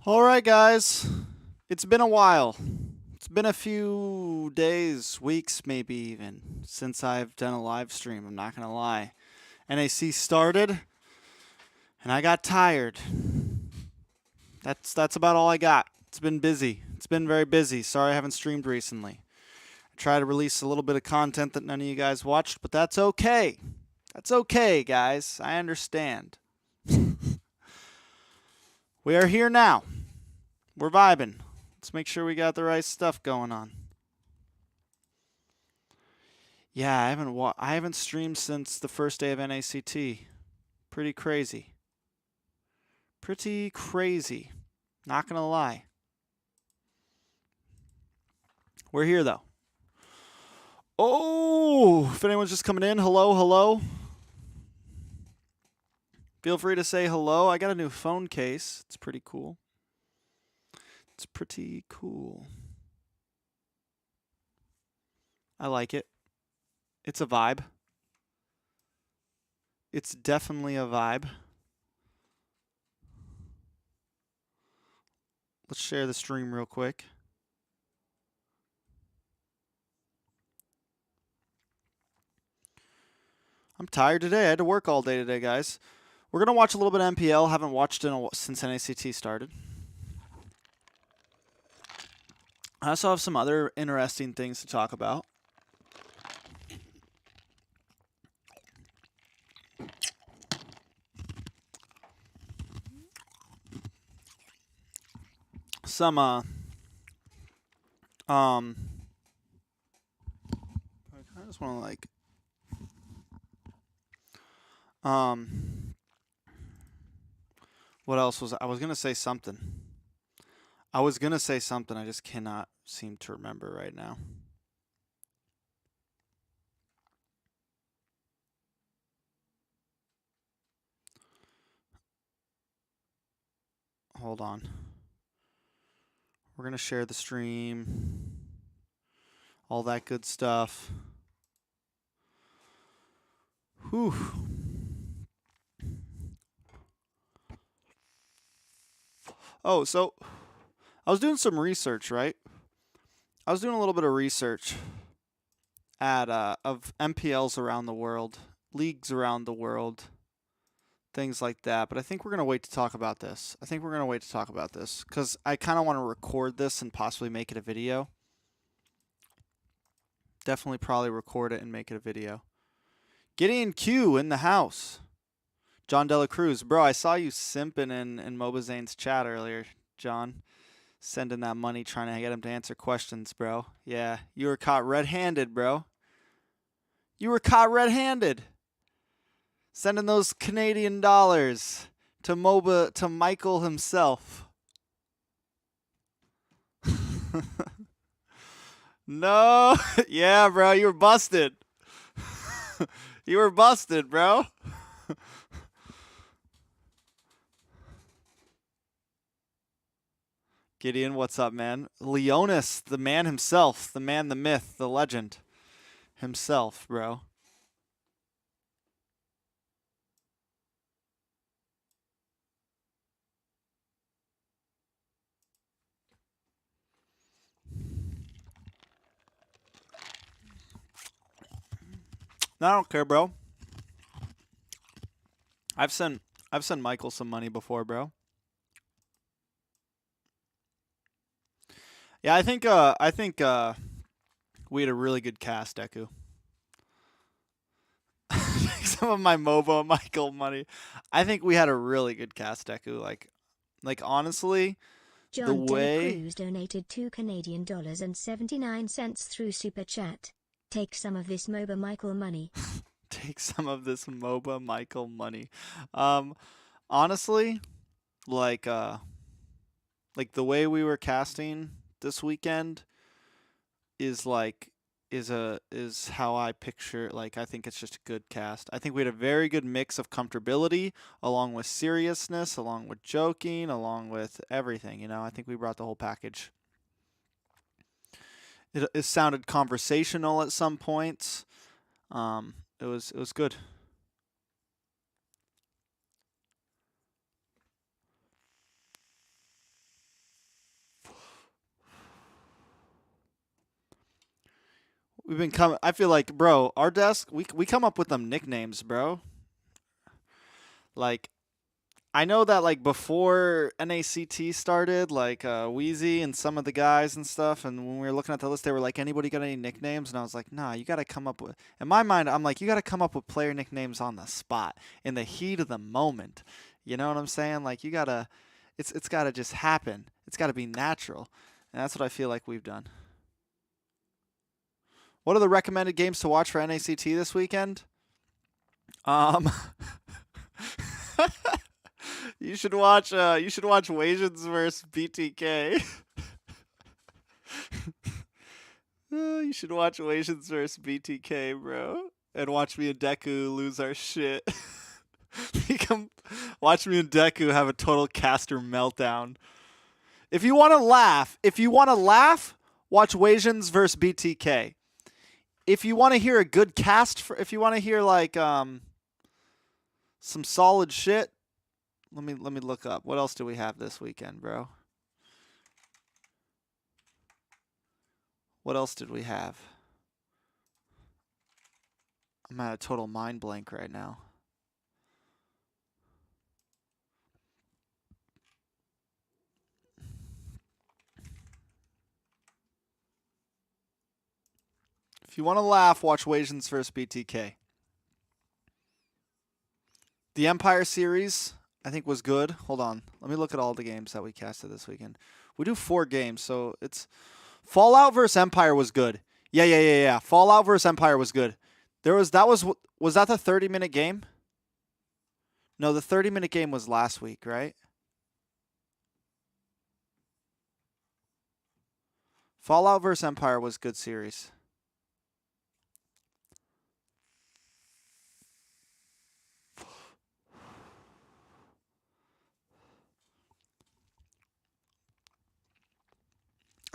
All right, guys. It's been a while. It's been a few days, weeks, maybe even, since I've done a live stream. I'm not going to lie. NAC started, and I got tired. That's about all I got. It's been busy. It's been very busy. Sorry I haven't streamed recently. I try to release a little bit of content that none of you guys watched, but that's okay. That's okay, guys. I understand. We are here now. We're vibing. Let's make sure we got the right stuff going on. Yeah, I haven't streamed since the first day of NACT. Pretty crazy. Pretty crazy. Not gonna lie. We're here though. Oh, if anyone's just coming in, hello, hello. Feel free to say hello. I got a new phone case. It's pretty cool. It's pretty cool. I like it. It's a vibe. It's definitely a vibe. Let's share the stream real quick. I'm tired today. I had to work all day today, guys. We're going to watch a little bit of MPL. Haven't watched it since NACT started. I also have some other interesting things to talk about. I just want to like what else was I was gonna say something. I just cannot seem to remember right now. Hold on. We're gonna share the stream. All that good stuff. Whew. Oh, so I was doing some research, right? I was doing a little bit of research at of MPLs around the world, leagues around the world, things like that. But I think we're gonna wait to talk about this. Because I kind of want to record this and possibly make it a video. Definitely probably record it and make it a video. Gideon Q in the house. John Dela Cruz. Bro, I saw you simping in Mobazane's chat earlier, John. Sending that money, trying to get him to answer questions, bro. Yeah, you were caught red-handed, bro. You were caught red-handed. Sending those Canadian dollars to Michael himself. No. Yeah, bro, you were busted. You were busted, bro. Gideon, what's up, man? Leonis, the man himself, the man, the myth, the legend himself, bro. No, I don't care, bro. I've sent Michael some money before, bro. Yeah, I think we had a really good cast, Deku. Some of my MOBA Michael money. I think we had a really good cast, Deku. Like honestly, John the way Dela Cruz donated $2.79 through Super Chat. Take some of this MOBA Michael money. Take some of this MOBA Michael money. Honestly, like the way we were casting this weekend is how I picture. Like, I think it's just a good cast. I think we had a very good mix of comfortability along with seriousness, along with joking, along with everything, you know. I think we brought the whole package. It sounded conversational at some points. It was good. We've been coming. I feel like, bro, our desk. We come up with them nicknames, bro. Like, I know that like before NACT started, like Wheezy and some of the guys and stuff, and when we were looking at the list, they were like, "Anybody got any nicknames?" And I was like, "Nah, you got to come up with." In my mind, I'm like, "You got to come up with player nicknames on the spot, in the heat of the moment." You know what I'm saying? Like, you gotta, it's gotta just happen. It's gotta be natural, and that's what I feel like we've done. What are the recommended games to watch for NACT this weekend? Um. You should watch Wasians versus BTK. You should watch Wasians versus BTK, bro. And watch me and Deku lose our shit. Watch me and Deku have a total caster meltdown. If you want to laugh, watch Wasians versus BTK. If you want to hear a good cast, if you want to hear like some solid shit, let me look up. What else do we have this weekend, bro? What else did we have? I'm at a total mind blank right now. If you want to laugh, watch Wasians vs. BTK. The Empire series, I think, was good. Hold on. Let me look at all the games that we casted this weekend. We do 4 games, so it's... Fallout vs. Empire was good. Yeah. Fallout vs. Empire was good. Was that the 30-minute game? No, the 30-minute game was last week, right? Fallout vs. Empire was good series.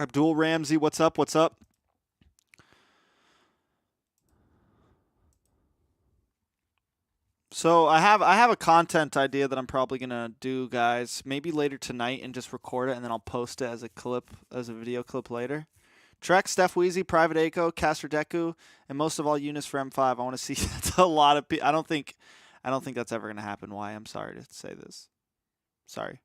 Abdul Ramsey, what's up? What's up? So I have a content idea that I'm probably gonna do, guys. Maybe later tonight and just record it, and then I'll post it as a clip, as a video clip later. Trek, Steph Wheezy, Private Aiko, Caster Deku, and most of all, Eunice for M5. I want to see. That's a lot of people. I don't think that's ever gonna happen. Why? I'm sorry to say this. Sorry.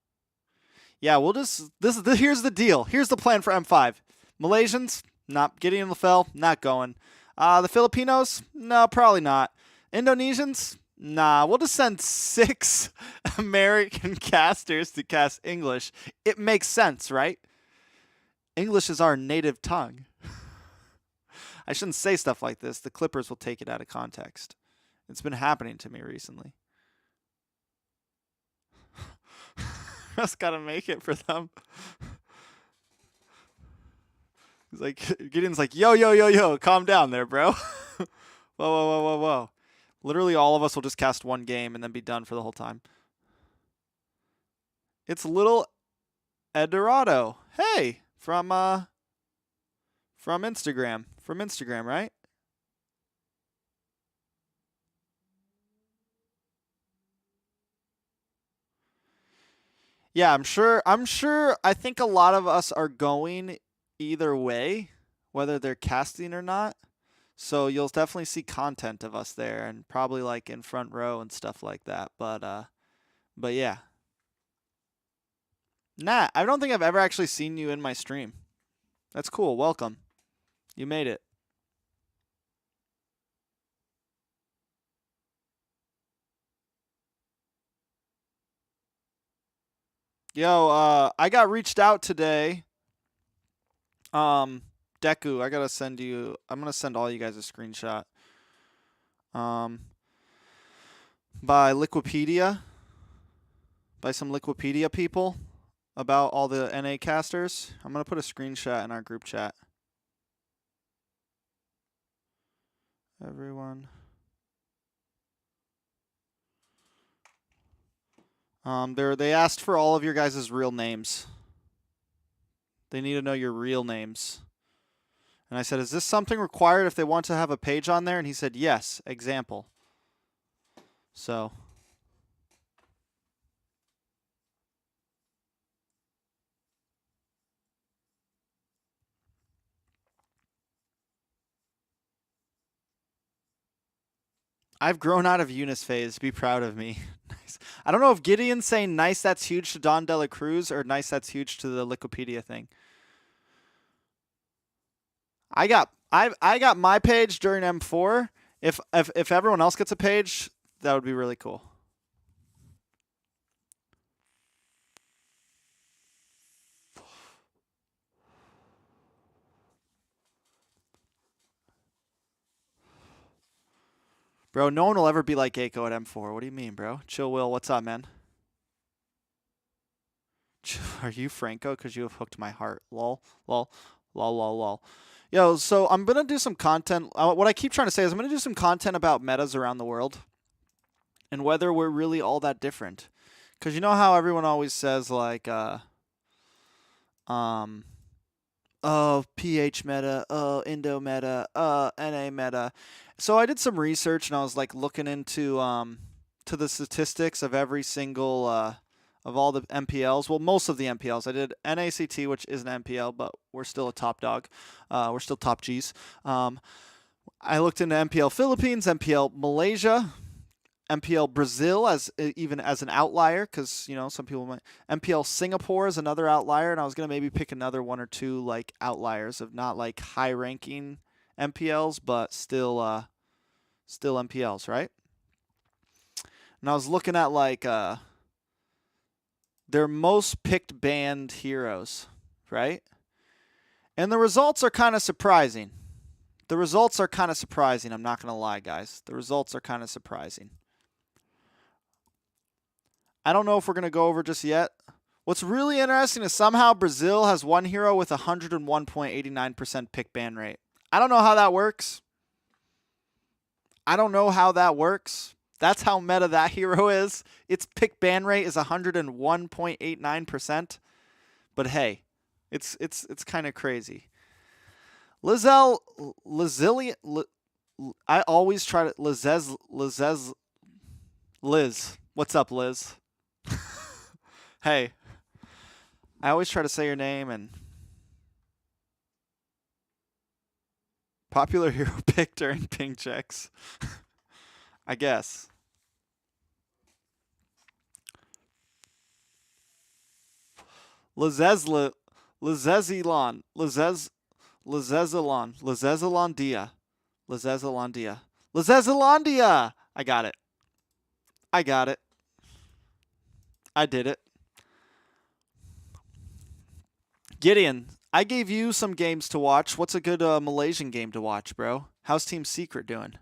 Yeah, we'll just here's the deal. Here's the plan for M5. Malaysians, not Gideon LaFell, not going. The Filipinos, no, probably not. Indonesians, nah. We'll just send 6 American casters to cast English. It makes sense, right? English is our native tongue. I shouldn't say stuff like this. The Clippers will take it out of context. It's been happening to me recently. Just gotta make it for them. He's like, Gideon's like, yo, calm down there, bro. Whoa. Literally all of us will just cast 1 game and then be done for the whole time. It's little Edorado. Hey, from Instagram. From Instagram, right? Yeah, I'm sure. I think a lot of us are going either way, whether they're casting or not. So you'll definitely see content of us there, and probably like in front row and stuff like that. But yeah. Nah, I don't think I've ever actually seen you in my stream. That's cool. Welcome. You made it. Yo, I got reached out today. Deku, I gotta send you. I'm gonna send all you guys a screenshot. By Liquipedia, by some Liquipedia people about all the NA casters. I'm gonna put a screenshot in our group chat. Everyone. They asked for all of your guys' real names. They need to know your real names. And I said, is this something required if they want to have a page on there? And he said, yes, example. So. I've grown out of Eunice phase. Be proud of me. Nice. I don't know if Gideon's saying nice that's huge to Don Dela Cruz or nice that's huge to the Wikipedia thing. I got my page during M4. If everyone else gets a page, that would be really cool. Bro, no one will ever be like Gecko at M4. What do you mean, bro? Chill Will, what's up, man? Are you Franco? Because you have hooked my heart. Lol, lol, lol, lol, lol. Yo, so I'm going to do some content. What I keep trying to say is I'm going to do some content about metas around the world and whether we're really all that different. Because you know how everyone always says, like, oh, PH meta, oh, Indo meta, NA meta. So I did some research and I was like looking into to the statistics of every single of all the MPLs. Well, most of the MPLs. I did NACT, which isn't MPL, but we're still a top dog. We're still top Gs. I looked into MPL Philippines, MPL Malaysia, MPL Brazil as even as an outlier, because you know some people might. MPL Singapore is another outlier, and I was gonna maybe pick another one or two like outliers of not like high ranking MPLs, but still MPLs, right? And I was looking at like their most picked banned heroes, right? And the results are kind of surprising. I'm not gonna lie, guys. The results are kind of surprising. I don't know if we're going to go over just yet. What's really interesting is somehow Brazil has one hero with 101.89% pick ban rate. I don't know how that works. That's how meta that hero is. Its pick ban rate is 101.89%. But hey, it's kind of crazy. Liz. I always try to Liz. What's up, Liz? Hey, I always try to say your name and popular hero pick during ping checks. I guess. Lazezelandia. I got it. I did it. Gideon, I gave you some games to watch. What's a good Malaysian game to watch, bro? How's Team Secret doing?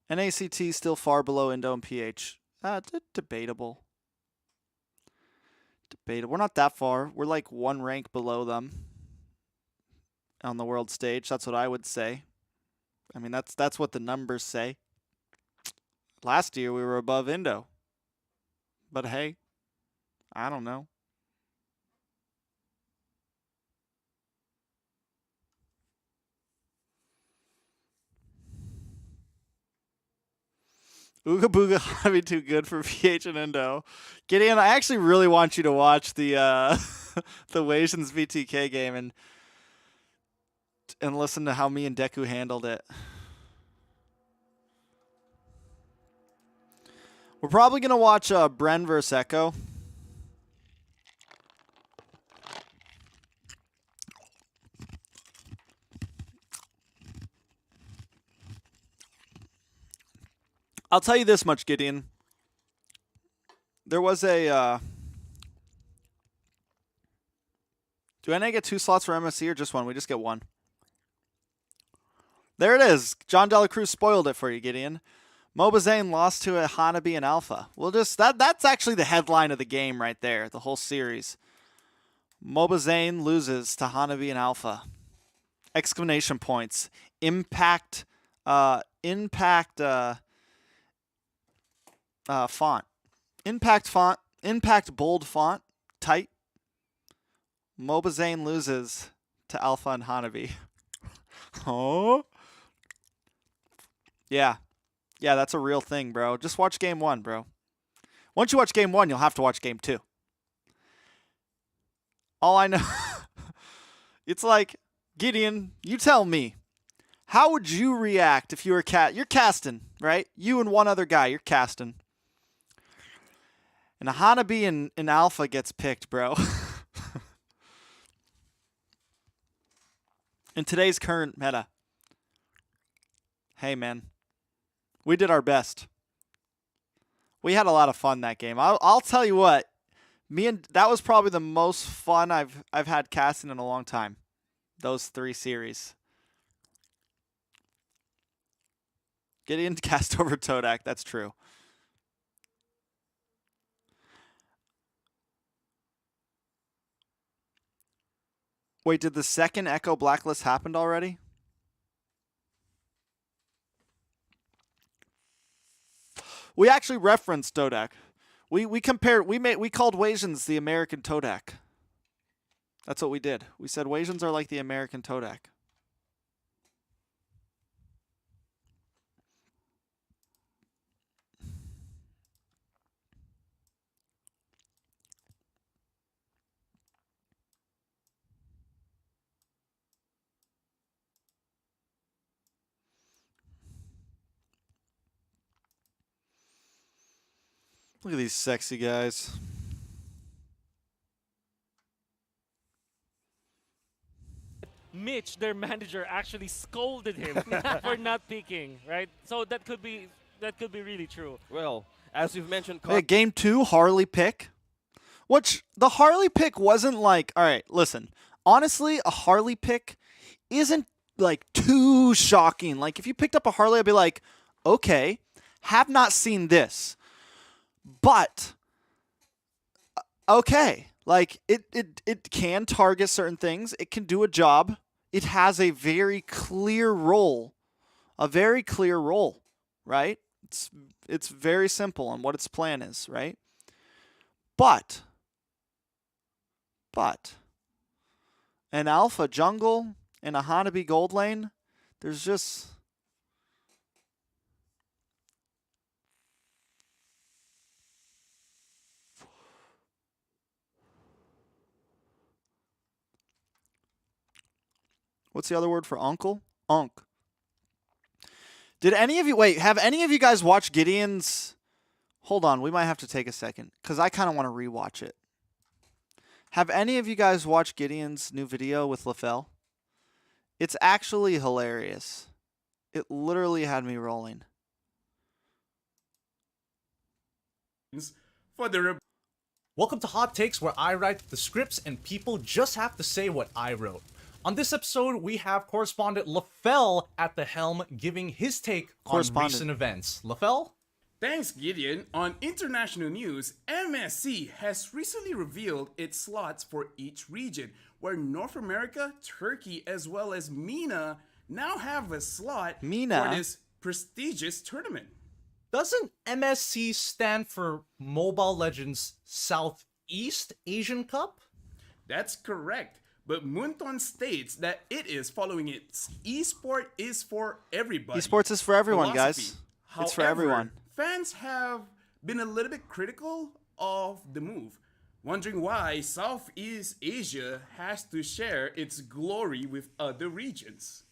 NACT still far below Indo and PH. Debatable. We're not that far. We're like one rank below them on the world stage. That's what I would say. I mean, that's what the numbers say. Last year we were above Indo. But hey, I don't know. Ooga Booga ought to be too good for PH and Indo. Gideon, I actually really want you to watch the the Wasians VTK game and listen to how me and Deku handled it. We're probably gonna watch Bren vs Echo. I'll tell you this much, Gideon. There was a. Do NA get 2 slots for MSC or just 1? We just get 1. There it is. John Dela Cruz spoiled it for you, Gideon. Mobazane lost to a Hanabi in Alpha. We'll just that's actually the headline of the game right there, the whole series. Mobazane loses to Hanabi in Alpha. Exclamation points. Impact font. Impact font. Impact bold font. Tight. Mobazane loses to Alpha and Hanabi. Oh. Yeah. Yeah, that's a real thing, bro. Just watch game 1, bro. Once you watch game 1, you'll have to watch game 2. All I know, it's like, Gideon, you tell me, how would you react if you were you're casting, right? You and one other guy, you're casting. And a Hanabi in Alpha gets picked, bro. In today's current meta. Hey, man. We did our best. We had a lot of fun that game. I'll tell you what. That was probably the most fun I've had casting in a long time. Those 3 series. Gideon cast over Todak. That's true. Wait, did the second Echo Blacklist happened already? We actually referenced Todak. We compared. We called Wasians the American Todak. That's what we did. We said Wasians are like the American Todak. Look at these sexy guys. Mitch, their manager, actually scolded him for not peeking, right? So that could be really true. Well, as you've mentioned, Hey, game 2, Harley pick. Which the Harley pick wasn't like. All right, listen. Honestly, a Harley pick isn't like too shocking. Like if you picked up a Harley, I'd be like, okay, have not seen this, but okay. Like it can target certain things. It can do a job. It has a very clear role. Right? It's very simple on what its plan is, right? But an Alpha jungle and a Hanabi gold lane, there's just what's the other word for uncle? Unk. Did any of you have any of you guys watched Gideon's? Hold on, we might have to take a second because I kind of want to rewatch it. Have any of you guys watched Gideon's new video with LaFell? It's actually hilarious. It literally had me rolling. Welcome to Hot Takes, where I write the scripts and people just have to say what I wrote. On this episode, we have correspondent LaFell at the helm giving his take on recent events. LaFell? Thanks, Gideon. On international news, MSC has recently revealed its slots for each region, where North America, Turkey, as well as MENA now have a slot for this prestigious tournament. Doesn't MSC stand for Mobile Legends Southeast Asian Cup? That's correct, but Munton states that it is following its esport is for everybody. Esports is for everyone, guys. However, it's for everyone. Fans have been a little bit critical of the move, wondering why Southeast Asia has to share its glory with other regions.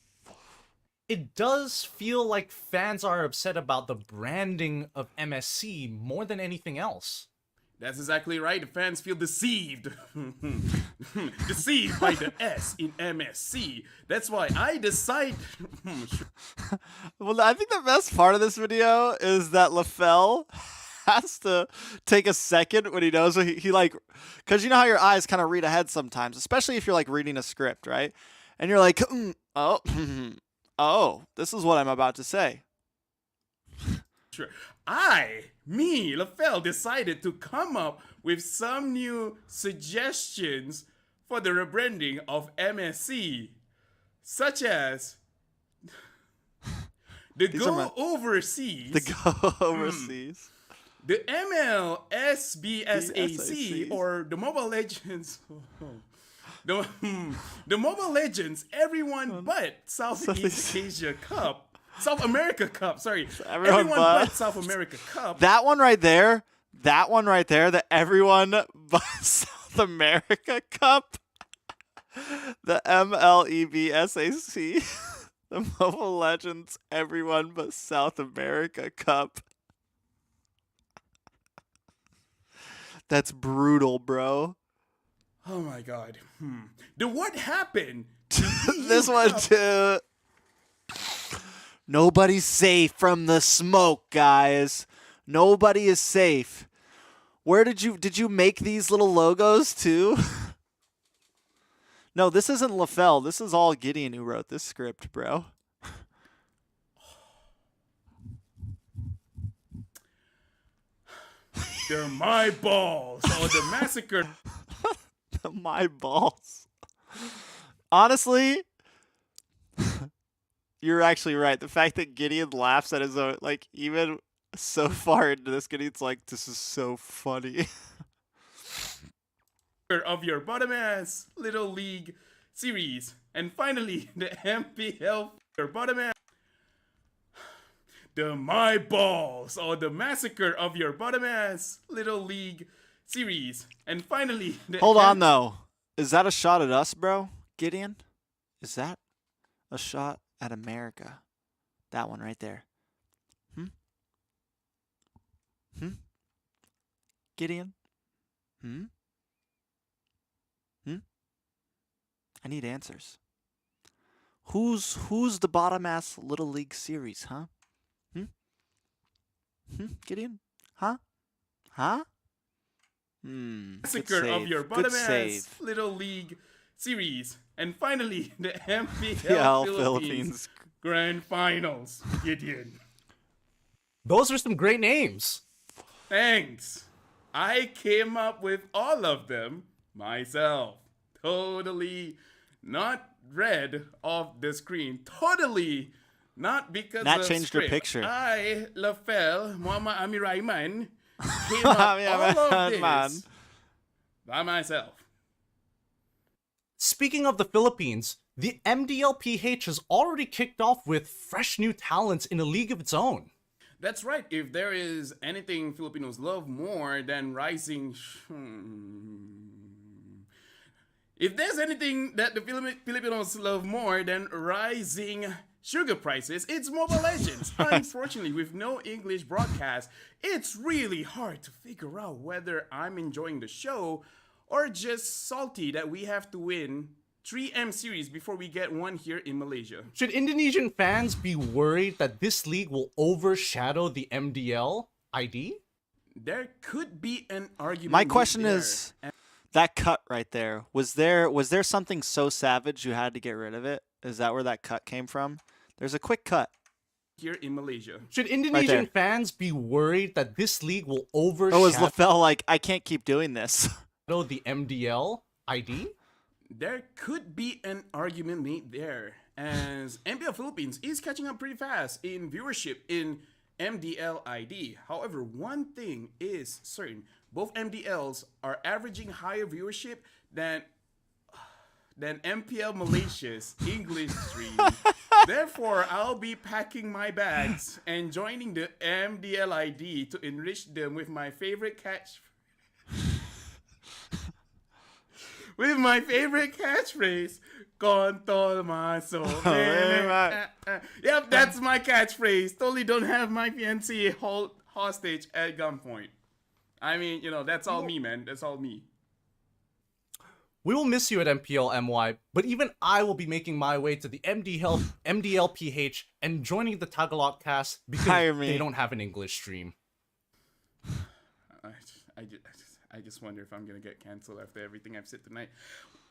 It does feel like fans are upset about the branding of MSC more than anything else. That's exactly right. The fans feel deceived. Deceived by the S in MSC. That's why I decide... Well, I think the best part of this video is that LaFell has to take a second when he knows what he like... Because you know how your eyes kind of read ahead sometimes, especially if you're like reading a script, right? And you're like, oh, this is what I'm about to say. Sure. LaFell, decided to come up with some new suggestions for the rebranding of MSC, such as the Go Overseas, the MLSBSAC, or the Mobile Legends, the Mobile Legends Everyone But Southeast Asia Cup, South America Cup. Sorry, Everyone but South America Cup. That one right there, the everyone but South America Cup, the MLEBSAC, the Mobile Legends everyone but South America Cup. That's brutal, bro. Oh my God. Then what happened? This one too. Nobody's safe from the smoke, guys. Nobody is safe. Where did you make these little logos too? No, this isn't LaFell. This is all Gideon who wrote this script, bro. They're my balls. Oh, the massacre. My balls. Honestly, you're actually right. The fact that Gideon laughs at his own, like, even so far into this, Gideon's like, this is so funny. Of your bottom ass Little League series. And finally, the MPL your bottom ass. The my balls. Oh, the massacre of your bottom ass Little League series. And finally, the Hold on, though. Is that a shot at us, bro, Gideon? Is that a shot at America? That one right there. Gideon? I need answers. Who's the bottom ass Little League series, huh? Gideon? Huh? massacre of your bottom ass Little League series. And finally, the MPL Philippines Grand Finals. Gideon. Those are some great names. Thanks. I came up with all of them myself. Totally not read off the screen. Totally not because That of changed script. your picture. I, Lafel, Muhammad Amir Rayman, came up all of this by myself. Speaking of the Philippines, the MDLPH has already kicked off with fresh new talents in a league of its own. That's right. If there is anything Filipinos love more than rising... If there's anything that the Filipinos love more than rising sugar prices, it's Mobile Legends. Unfortunately, with no English broadcast, it's really hard to figure out whether I'm enjoying the show or just salty that we have to win 3M series before we get one here in Malaysia. Should Indonesian fans be worried that this league will overshadow the MDL ID? There could be an argument. My question there. is, that cut right there, was there something so savage you had to get rid of it? Is that where that cut came from? There's a quick cut. Here in Malaysia. Should Indonesian fans be worried that this league will overshadow Oh, is LaFell like, I can't keep doing this? the MDL ID? There could be an argument made there, as MPL Philippines is catching up pretty fast in viewership in MDL ID. However, one thing is certain. Both MDLs are averaging higher viewership than MPL Malaysia's English stream. Therefore, I'll be packing my bags and joining the MDL ID to enrich them with my favorite catchphrase, con todo maso. Yep, that's my catchphrase. Totally don't have my fiancé hostage at gunpoint. I mean, you know, that's all me, man. That's all me. We will miss you at MPL MY, but even I will be making my way to the MDLPH and joining the Tagalog cast because they don't have an English stream. I just wonder if I'm gonna get canceled after everything I've said tonight.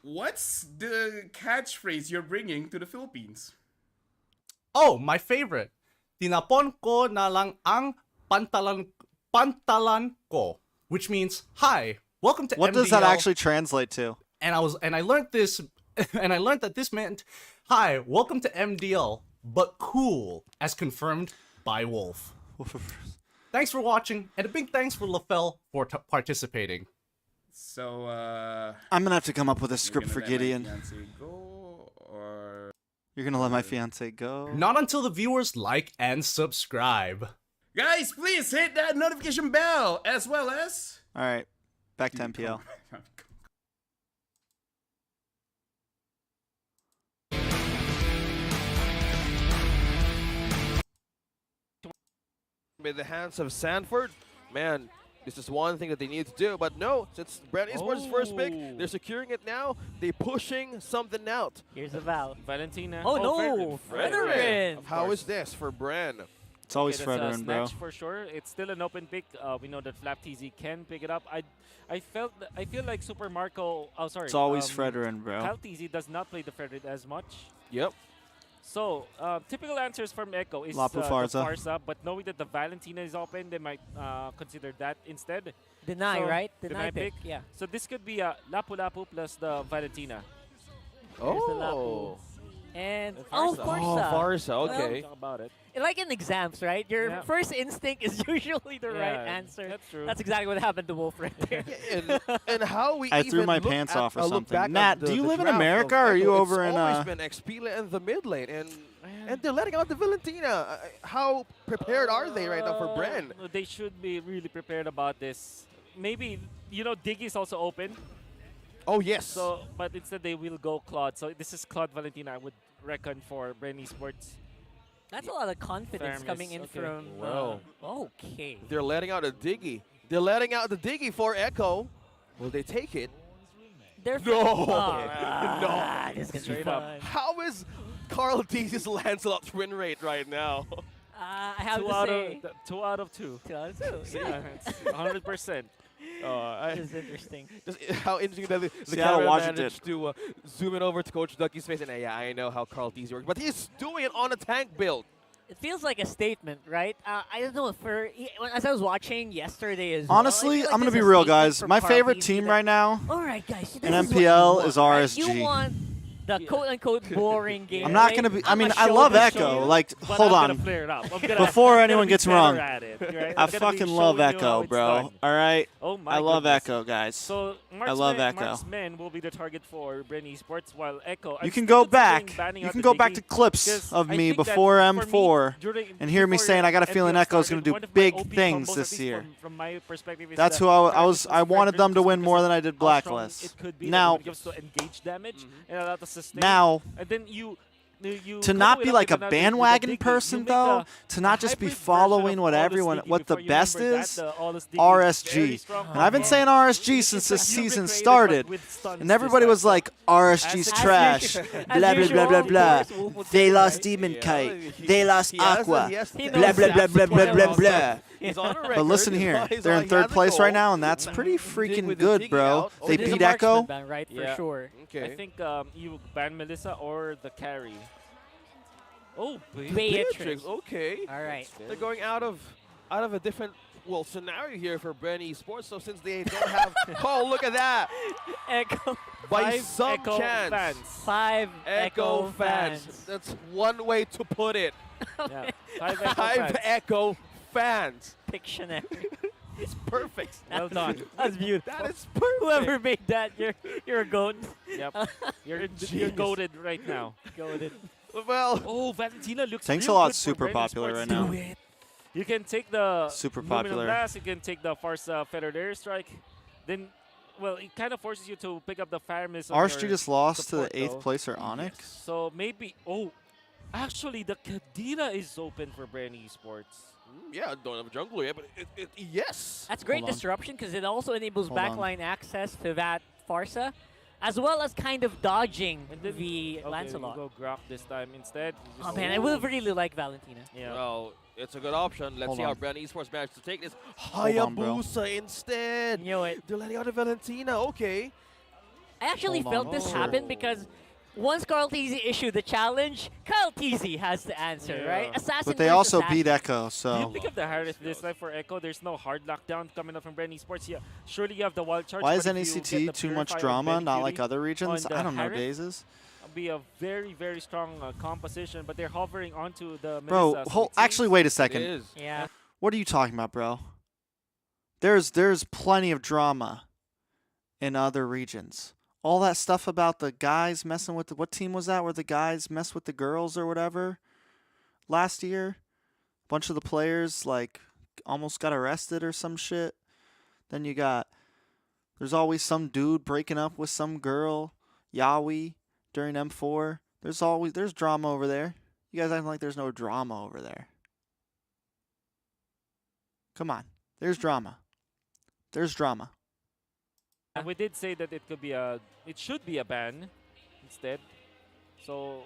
What's the catchphrase you're bringing to the Philippines? Oh, my favorite. Tinapon ko na lang ang pantalan ko, which means, hi, welcome to MDL. What does that actually translate to? And I learned this, and I learned that this meant, hi, welcome to MDL, but cool, as confirmed by Wolf. Thanks for watching, and a big thanks for LaFell for participating. So, I'm gonna have to come up with a script for Gideon. Go, or... You're gonna let my fiance go? Not until the viewers like and subscribe. Guys, please hit that notification bell as well as. All right, back to MPL. In the hands of Sanford, man, this is one thing that they need to do. But no, since Bren Esports' first pick, they're securing it now. They're pushing something out. Here's the Val. Valentina. Oh, no! Frederick! How is this for Bren? It's always Okay, that's a Frederick, bro. snatch for sure. It's still an open pick. We know that Flap TZ can pick it up. I feel like Super Marco. Oh, sorry. It's always Frederick, bro. Kyle TZ does not play the Frederick as much. Yep. So, typical answers from Echo is Lapu the Farza. Farza, but knowing that the Valentina is open, they might consider that instead. Deny, So, right? deny pick. Yeah. So this could be Lapu Lapu plus the Valentina. Here's the Oh. Lapu. And And oh, Farza. Farza. Farza, okay. Talk about it. Like in exams, right? Your Yeah. first instinct is usually the right Yeah, answer. That's true. That's exactly what happened to Wolf right there. And how we I even threw my look pants at- off or look something. back at Nat, the- do you the live in draft America of or are you Echo, over in? It's always been Expila in the mid lane, and they're letting out the Valentina. How prepared are they right now for Bren? They should be really prepared about this. Maybe, Diggy is also open. Oh yes. So, but instead they will go Claude. So this is Claude Valentina, I would reckon, for Bren Esports. That's a lot of confidence Fairness, coming in okay. from. Wow. Okay. They're letting out a Diggy. They're letting out the Diggy for Echo. Will they take it? They're No. no. This is gonna be Straight up. fun. How is Carl D's Lancelot's win rate right now? I have Two to out say. of 2 out of 2. 2 out of 2. Yeah, it's 100%. This is interesting. Just how interesting that the Seattle, camera Washington. managed to zoom in over to Coach Ducky's face, and yeah, I know how Carl D's works, but he's doing it on a tank build. It feels like a statement, right? I don't know. As I was watching yesterday as well, I Honestly, feel like I'm gonna there's be a real, statement guys. from My Carl favorite Beasley team that- right now All right, guys. This in is what MPL you want, is right? RSG. You want the quote-unquote boring game. I'm not right? gonna be. I I'ma mean, show I love you, show Echo. you. Like, But hold I'm on. gonna flare it up. Before I'm anyone gonna be gets better wrong, at it, right? I I'm gonna be fucking love showing you how Echo, it's bro. done. All right. Oh my I love goodness. Echo, guys. So love Echo. Marksmen will be the target for Bren Esports, while Echo. You I'm can still go considering back. banning You out can the go back Diggy to clips because of I me think that before for me, M4 during- and hear me before saying I got a MPL feeling Echo's gonna started, do one of my big OP things combos, this at least year. From my perspective, is That's that who I Frederick I wanted Frederick them to just win because more of than I did how strong Blacklist. It could be Now- when it comes to engage damage and a lot of sustain. Now, and then you to not be like a bandwagon person though, to not just be following what the best is, RSG. And I've been saying RSG since this season started, and everybody was like, RSG's trash, blah blah blah blah blah. They lost Demon Kite, they lost Aqua, blah blah blah blah blah blah blah. He's on a record. But listen here, they're in third place right now, and that's pretty freaking good, bro. They It is a beat marksman Echo. ban, right? For Yeah. sure. Okay. I think you ban Melissa or the carry. Oh, Beatrix. Okay. All right. They're going out of a different scenario here for Bren Esports. So since they don't have, oh look at that! Echo. By 5 some Echo chance, fans. 5 Echo fans. That's one way to put it. Yeah. 5 Echo 5 fans. Echo fans. Pictionary. It's perfect. Well done. That's beautiful. That is perfect. Whoever made that, you're a goat. Yep. You're Genius. goaded right now. Goated. Well, Oh, Valentina looks Thanks a real lot, good for super Bren popular Esports. right now. Do it. You can take the Super Luminum popular. Blast, you can take the Farsa Feathered Airstrike. Then, well, it kind of forces you to pick up the Fire Missile. RSG just lost to the support, 8th though. placer Onyx. So maybe, actually the Kadira is open for Bren Esports. yeah, don't have a jungle yet, but yes. That's great Hold on. disruption because it also enables Hold on. backline access to that Farsa, as well as kind of dodging And then, the okay, Lancelot. we'll go Grok this time instead. Oh man, I would really like Valentina. Yeah. Well, it's a good option. Let's Hold see how on. Bren Esports managed to take this. Hold on, bro. Hayabusa instead. You know it. They're letting out a Valentina. Okay. I actually Hold felt on. this Oh. happen because once Carl Teasy issued the challenge, Carl Teasy has to answer, Yeah. right? Assassin But they versus also assassin. beat Echo, Do you so pick up the Harris this time for Echo? There's no hard lockdown coming up from Bren Esports. Yeah, surely you have the wild charge. why but is if you get NACT the too much Purify on drama, Betty not Cutie, like other regions? on the I don't know, Harris? Dazes. be a very, very strong composition, but they're hovering onto the Bro, Melissa, so it actually, seems- wait a It second. is. Yeah. What are you talking about, bro? There's plenty of drama in other regions. all that stuff about the guys messing with what team was that where the guys mess with the girls or whatever last year? A bunch of the players like almost got arrested or some shit. Then there's always some dude breaking up with some girl, Yaoi, during M4. There's drama over there. You guys acting like there's no drama over there. Come on. There's drama. There's drama. And we did say that it should be a ban instead. So,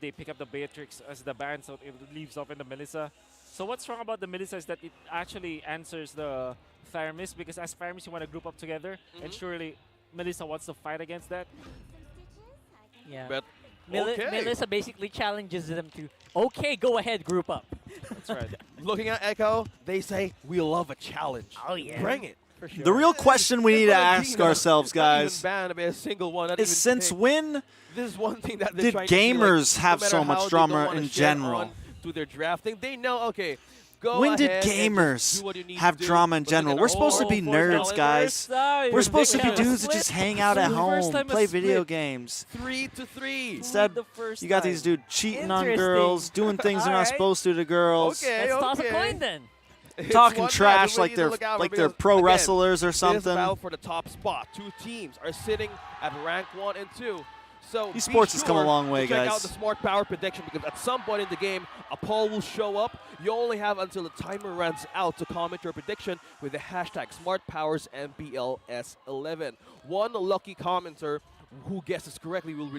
they pick up the Beatrix as the ban, so it leaves off in the Melissa. So what's wrong about the Melissa is that it actually answers the Fire Mist, because as Fire Mist you want to group up together, and surely Melissa wants to fight against that. Yeah. But Melissa basically challenges them to, okay, go ahead, group up. That's right. Looking at Echo, they say, we love a challenge. Oh, yeah. Bring it. For sure. The real question we need to ask ourselves, guys, Not even banned by a single one. Not is even since picked. when This is one thing that they're did trying to see, gamers like, have no matter so how much they don't drama wanna in shed general? on to their drafting, they know, okay, go When did ahead and just gamers do what you need have to do, drama in but then general? they're We're supposed to all be for nerds, calendars. guys. We're supposed to be Yeah. dudes that just hang out at The first home, time play it's video split. games. 3-3. Instead, the first you got these time. dudes cheating on Interesting. girls, doing things they're not Alright. supposed to girls, Okay, Let's toss a okay. coin then. It's talking one trash match like we need they're to look out for they're because, pro again, wrestlers or This something. battle for the top spot. Two teams are sitting at rank 1 and 2. So be Esports has come a sure long to way, check guys. out the smart power prediction, because at some point in the game, a poll will show up. You only have until the timer runs out to comment your prediction with the hashtag SmartPowersMPLS11. One lucky commenter who guesses correctly will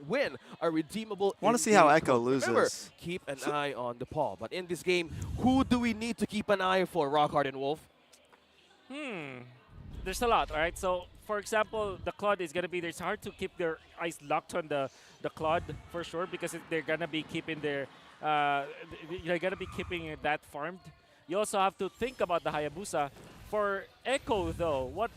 win a redeemable. I want to see how in-game Echo code. Remember, loses. keep an eye on the poll. But in this game, who do we need to keep an eye for, Rockhard and Wolf? There's a lot, all right? So, for example, the Claude is going to be there. It's hard to keep their eyes locked on the Claude for sure, because they're going to be keeping they're going to be keeping that farmed. You also have to think about the Hayabusa. For Echo, though, what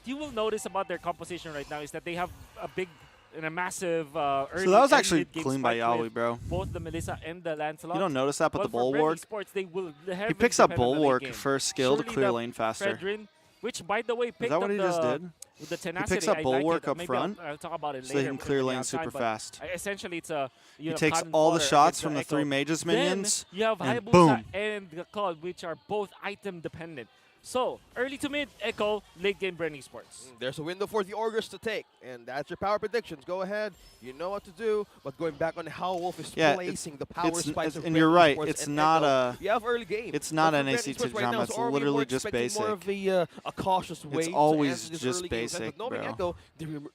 you will notice about their composition right now is that they have a big and a massive early So that was and actually mid-game clean by spike Yaoi, with bro. both the Melissa and the Lancelot. You don't notice that, but Well, the for Bren bulwark. Esports, they will He heavily picks up depend on the late bulwark game. for skill to Surely clear the lane faster. Fredrin, which, by the way, picked that what up he just did? the tenacity. picks up I like bulwark it. up Maybe front, I'll talk about it so later. they can because clear we're lane out of time, super but fast. Essentially, it's a He takes all the shots from the 3 mages minions, Then you have and Hayabusa boom. and the Claude, which are both item dependent. So, early to mid, Echo, late game Bren Esports. There's a window for the Augurs to take, and that's your power predictions. Go ahead, you know what to do. But going back on how Wolf is Yeah, placing the power spikes of and Bren you're right. Esports It's and not Echo, a. you have early game. It's not But for NACT Bren Esports right drama, now, it's so are we literally more just expecting more of basic. a cautious way to always end this just early game set, basic, but knowing bro. Echo,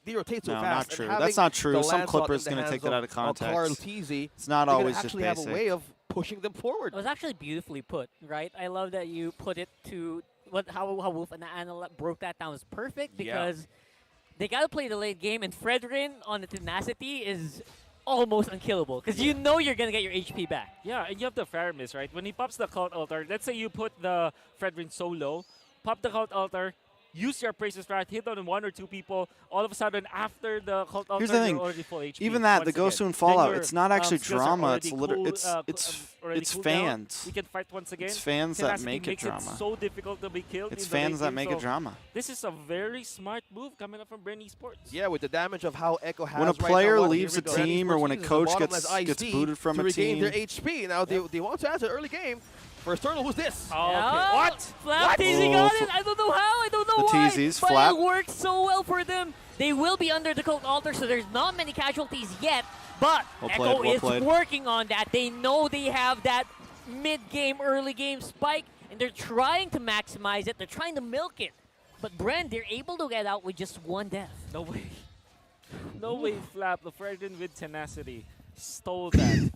they rotate so No, fast. not and true. having That's not the true. Some Lancelot clippers in the gonna hands take that out of Carl context. Teasy, It's not they're gonna always just actually have a basic. way of pushing them forward. It was actually beautifully put, right? I love that you put it to how Wolf and Anna broke that down. Is perfect, because they got to play the late game, and Fredrin on the tenacity is almost unkillable, because you know you're going to get your HP back. Yeah, and you have the Faramis, right? When he pops the Cult Altar, let's say you put the Fredrin so low, pop the Cult Altar, use your Praises Strat, hit on 1 or 2 people, all of a sudden, after the Cult Altar, Here's the thing, you're already full HP. Even that, the once Ghost again. and Fallout, Then it's not actually skills are drama. already It's literally cool, already it's cooled down. fans. We can fight once again. It's fans that Tenacity make it makes drama. so difficult to be killed. It's in the late fans that game, make so it drama. This is a very smart move coming up from Bren Esports. Yeah, with the damage of how Echo has When a right now, player what leaves a Bren team or Esports when a uses coach bottomless gets IC booted from to a regain team. their HP. Now they want to answer early game. First turtle, who's this? Oh, Yeah. okay. What? Flap teasing Oh, got it. I don't know how. I don't know the why. teasies, but Flap. it worked so well for them. They will be under the Cult Altar, so there's not many casualties yet. But Well Echo played, well is played. working on that. They know they have that mid-game, early-game spike, and they're trying to maximize it. They're trying to milk it. But Bren, they're able to get out with just 1 death. No way. No way, Flap. The Fredrin with tenacity stole that.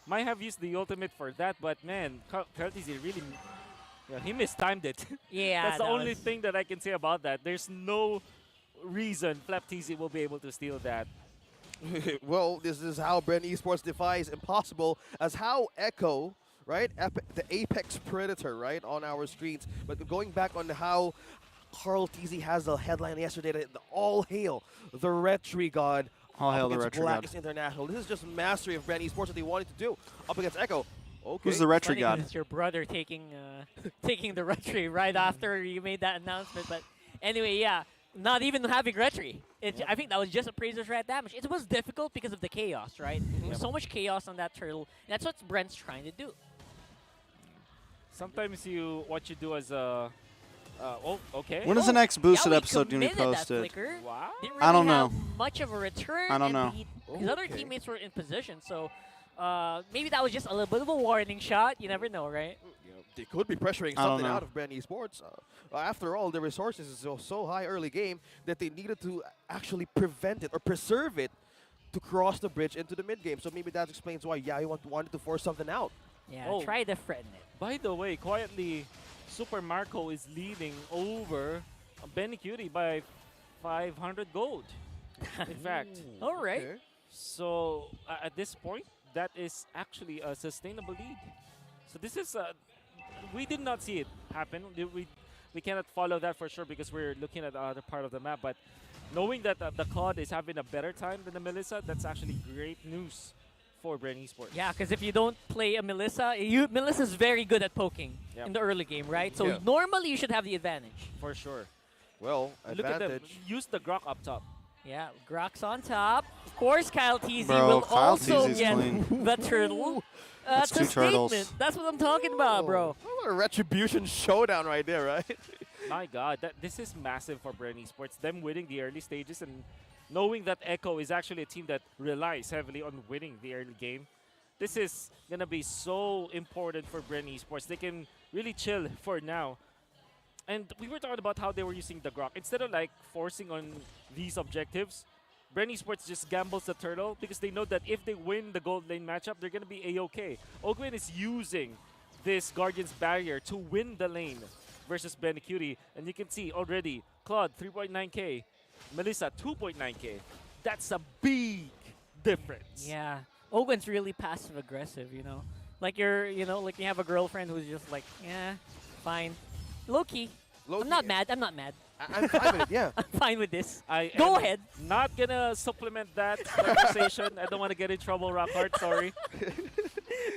Might have used the ultimate for that, but man, Curtis, he really, he mistimed it. Yeah, That's the that only was- thing that I can say about that. There's no reason Flap TZ will be able to steal that. Well, this is how Bren Esports defies impossible, as how Echo, right, the apex predator, right, on our screens. But going back on how Carl Teasy has the headline yesterday, the all hail the Retri God. All hail the against Retri God. Blackest International. This is just mastery of Bren Esports that they wanted to do up against Echo. Okay. Who's the Retri Funny 'cause God? It's your brother taking taking the retry right after you made that announcement. But anyway, yeah, not even having retry. I think that was just a Appraiser's rat damage. It was difficult because of the chaos, right? There's so much chaos on that turtle. And that's what Brent's trying to do. Sometimes what you do as a oh, okay. When is the next boosted yeah, episode going to be committed that posted? flicker. Wow. Didn't I don't really know. have much of a return. I don't and know. His other teammates were in position, so maybe that was just a little bit of a warning shot. You never know, right? They could be pressuring I don't something know. out of Bren Esports. After all, the resources is so high early game that they needed to actually prevent it or preserve it to cross the bridge into the mid game. So maybe that explains why Yai wanted to force something out. Yeah, Oh. try to threaten it. By the way, quietly, Super Marco is leading over Benny Cutie by 500 gold. In fact. All right. Okay. So at this point, that is actually a sustainable lead. So this is we did not see it happen. We cannot follow that for sure because we're looking at the other part of the map. But knowing that the Claude is having a better time than the Melissa, that's actually great news for Bren Esports. Yeah, because if you don't play a Melissa, Melissa's very good at poking Yep. in the early game, right? So Yeah. normally you should have the advantage. For sure. Well, Look at them. advantage. Use the Grok up top. Yeah, Grok's on top. Of course, Kyle TZ Bro, will Kyle also TZ 's get clean. the turtle. That's That's a two turtles. statement. That's what I'm talking about, bro. What a retribution showdown right there, right? My God, this is massive for Bren Esports. Them winning the early stages and knowing that Echo is actually a team that relies heavily on winning the early game. This is going to be so important for Bren Esports. They can really chill for now. And we were talking about how they were using the Grok. Instead of like forcing on these objectives, Bren Esports just gambles the turtle because they know that if they win the gold lane matchup, they're going to be A-OK. Ogwin is using this Guardian's Barrier to win the lane versus Benecutie. And you can see already, Claude 3.9k, Melissa 2.9k. That's a big difference. Yeah. Owen's really passive aggressive, you know. Like like you have a girlfriend who's just like, yeah, fine. Low key. I'm not mad. I'm not mad. I'm fine with it, yeah. I'm fine with this. I Go am ahead. Not gonna supplement that conversation. I don't want to get in trouble, Rockhart. Sorry.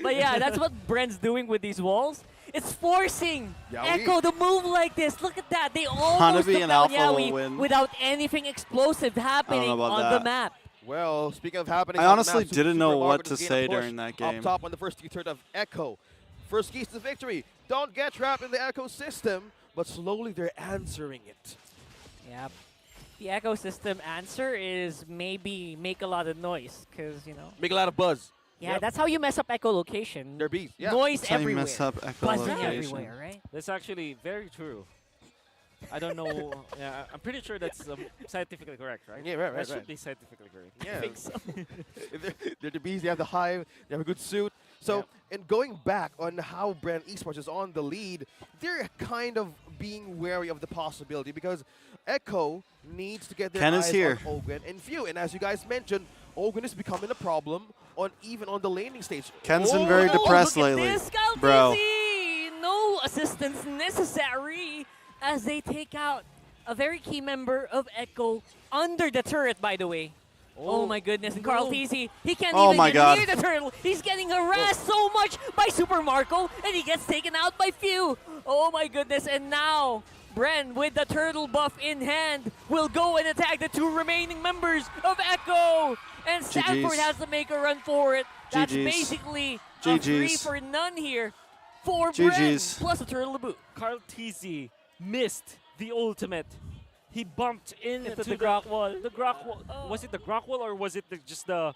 But yeah, that's what Bren's doing with these walls. It's forcing Yaoi. Echo to move like this. Look at that. They almost Hanabi took and down Alpha will Yaoi win. without anything explosive happening about on that. the map. Well, speaking of happening, I on the honestly map, didn't know Super what Market to is gaining say a push during that Up game. top on the first turn of Echo. First keys to victory. Don't get trapped in the Echo system, but slowly they're answering it. Yeah. The ecosystem answer is maybe make a lot of noise, because, Make a lot of buzz. yeah, Yep. that's how you mess up echolocation. They're bees. Yeah. Noise That's how you everywhere. mess up Buzzing echolocation. everywhere, right? That's actually very true. I don't know. Yeah, I'm pretty sure that's scientifically correct, right? Yeah, right, That right, should right. be scientifically correct. Yeah. I think so. They're the bees. They have the hive. They have a good suit. So, Yep. and going back on how Bren Esports is on the lead, they're kind of being wary of the possibility because Echo needs to get their Ken is eyes here. on Ogwen and Few. And as you guys mentioned, Ogwen is becoming a problem even on the laning stage. Ken's been very depressed look lately. At this, Scout Bro. TZ! No assistance necessary as they take out a very key member of Echo under the turret, by the way. Oh my goodness, and Carl no. TZ, he can't Oh even my get God. near the turtle. He's getting harassed so much by Super Marco, and he gets taken out by Few. Oh my goodness, and now Bren, with the turtle buff in hand, will go and attack the two remaining members of Echo. And Stanford GGs. has to make a run for it. That's GGs. basically a 3 GGs. for none here for GGs. Bren, plus a turtle to boot. Carl TZ missed the ultimate. He bumped into the Grok wall. The Grok wall. Was it the Grok wall or was it just the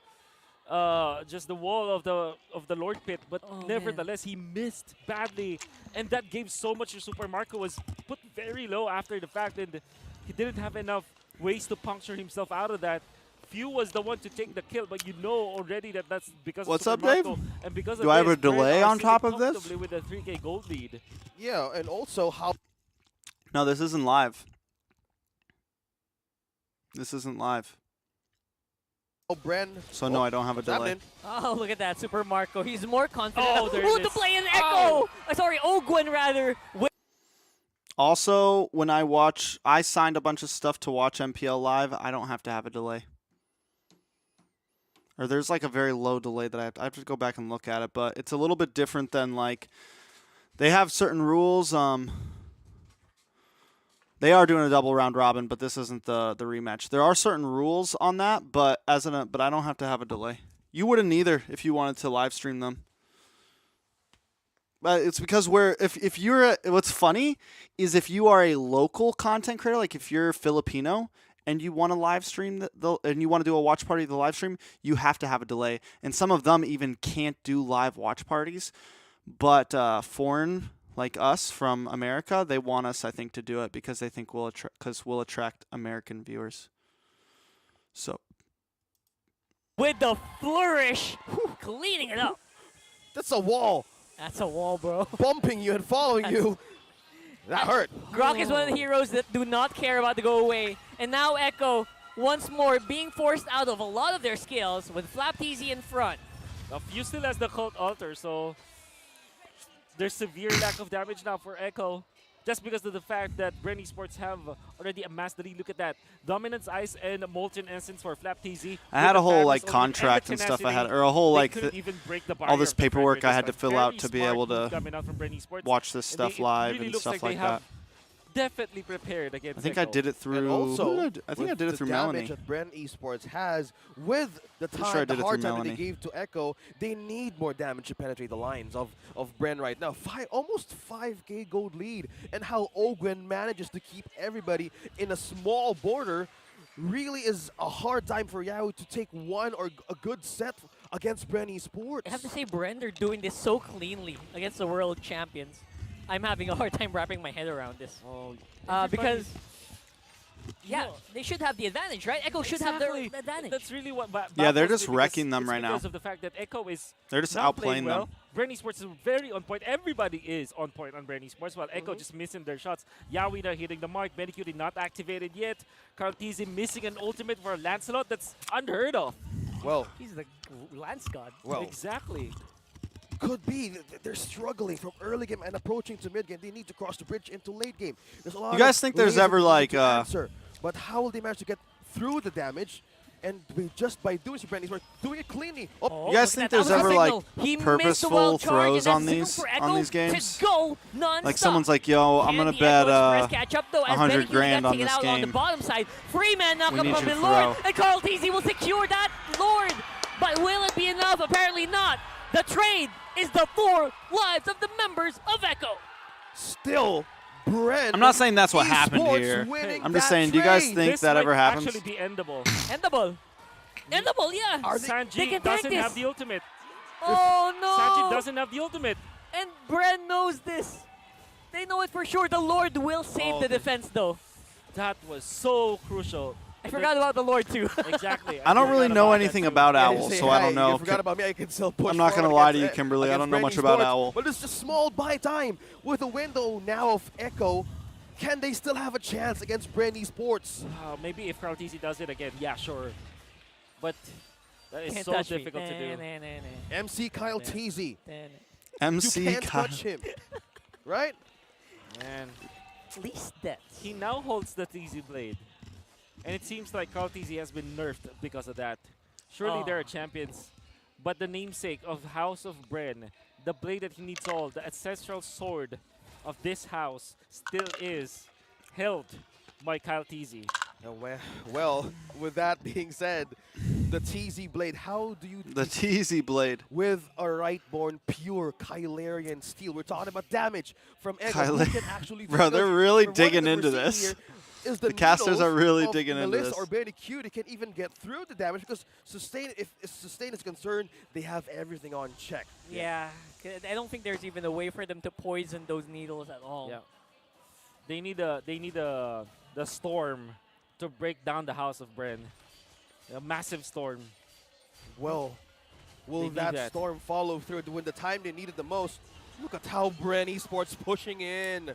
wall of the Lord Pit? But Oh, nevertheless, he missed badly, and that gave so much to Super Marco. Was put very low after the fact, and he didn't have enough ways to puncture himself out of that. Few was the one to take the kill, but you know already that that's because What's of Super up, Dave? Marco, and because Do of I have this, a delay Bren are on top of sitting this? comfortably with a 3K gold lead. Yeah, and also how No, this isn't live. This isn't live. Bren. So no, I don't have a what's delay. happening? Oh, look at that, Super Marco. He's more confident. Oh, there it Ooh, to is. play an Echo! Sorry, Ogwen, rather. Also, when I signed a bunch of stuff to watch MPL live. I don't have to have a delay. Or there's like a very low delay that I have to go back and look at it, but it's a little bit different than like they have certain rules. They They are doing a double round robin, but this isn't the rematch. There are certain rules on that, but but I don't have to have a delay. You wouldn't either if you wanted to live stream them. But it's because if you're what's funny is if you are a local content creator, like if you're Filipino and you want to live stream and you want to do a watch party of the live stream, you have to have a delay. And some of them even can't do live watch parties. But foreign like us from America, they want us, I think, to do it because they think we'll attract American viewers. So With the flourish, cleaning it up. That's a wall That's a wall, bro. bumping you and following you. That hurt. Grok is one of the heroes that do not care about the go away. And now Echo, once more, being forced out of a lot of their skills with Flap TZ in front. Now, Few still has the Cult Altar, so there's severe lack of damage now for Echo. Just because of the fact that Bren Esports have already amassed the lead. Look at that. Dominance Ice and Molten Essence for Flap TZ. I had a whole like contract and stuff I had, or a whole like all this paperwork I had to fill out to be able to watch this stuff live and stuff like that. Definitely prepared against I think I did it through. And also, I think I did it through Melanie. The damage that Bren Esports has with the Pretty time, sure I did the it hard through time that they Melanie. gave to Echo, they need more damage to penetrate the lines of Bren right now. Almost 5k gold lead, and how Ogwen manages to keep everybody in a small border really is a hard time for Yahoo to take one or a good set against Bren Esports. I have to say, Bren, they're doing this so cleanly against the world champions. I'm having a hard time wrapping my head around this. Because, yeah, they should have the advantage, right? Echo should have their advantage. That's really what. Yeah, they're just baffles me wrecking because them right now. Because of the fact that Echo is They're just not outplaying playing well. them. Bren Esports is very on point. Everybody is on point on Bren Esports, while Echo just missing their shots. Yawi not hitting the mark. Medicute not activated yet. Carl TZ missing an ultimate for Lancelot. That's unheard of. Well, He's the Lance God. well, Exactly. could be they're struggling from early game and approaching to mid game. They need to cross the bridge into late game. There's a lot. You guys of think there's layers ever that they need like to answer. But how will they manage to get through the damage? And just by doing so, Bren Esports doing it cleanly. Oh, You guys look think at that. there's That was ever a like signal. He missed the purposeful wild charge, throws and on that's a signal these for on Echo these games? to go non-stop. Like someone's like, "Yo, I'm Can gonna the bet Echo Express catch up, though, as 100 Medicute grand got on taken this out on the game. bottom side. Free man knock We up need from you the to Lord, throw." and Carl TZ will secure that Lord. But will it be enough? Apparently not. The trade is the 4 lives of the members of Echo. Still, Bren. I'm not saying that's what happened Esports here. winning I'm just that saying, do you guys trade. think This that might ever happens? actually be endable. Endable. Endable, yeah. Are they Sanji can tank doesn't this. have the ultimate. Oh no. Sanji doesn't have the ultimate. And Bren knows this. They know it for sure. The Lord will save the defense, though. That was so crucial. I forgot about the Lord, too. Exactly. I don't really forgot know about anything that too. about Yeah, Owl, say, so I hey, don't know. You forgot about me. I can still push. I'm not gonna forward lie to against you, Kimberly. I don't know against much Bren about Esports. Owl. But it's just small buy time with a window now of Echo. Can they still have a chance against Bren Esports? Maybe if Carl TZ does it again, yeah, sure. But that is Can't so touch difficult me. to do. MC Kyle TZ. You MC can't Kyle. touch him, right? And At least that. he now holds the TZ blade. And it seems like Carl TZ has been nerfed because of that. Surely there are champions. But the namesake of House of Bren, the blade that he needs all, the ancestral sword of this house, still is held by Kyle TZ. Well, with that being said, the TZ blade, how do you The TZ blade. with a right-born pure Kylarian steel? We're talking about damage from Echo. Who can actually Bro, they're because really from what digging we're into seeing this. here is The casters are needles really of digging into Melissa this. or Benny Q. They can't even get through the damage because Sustain, if Sustain is concerned, they have everything on check. Yeah. I don't think there's even a way for them to poison those needles at all. Yeah. They need the storm to break down the House of Bren. A massive storm. Well, will They need that that. storm follow through when the time they needed the most? Look at how Bren Esports pushing in.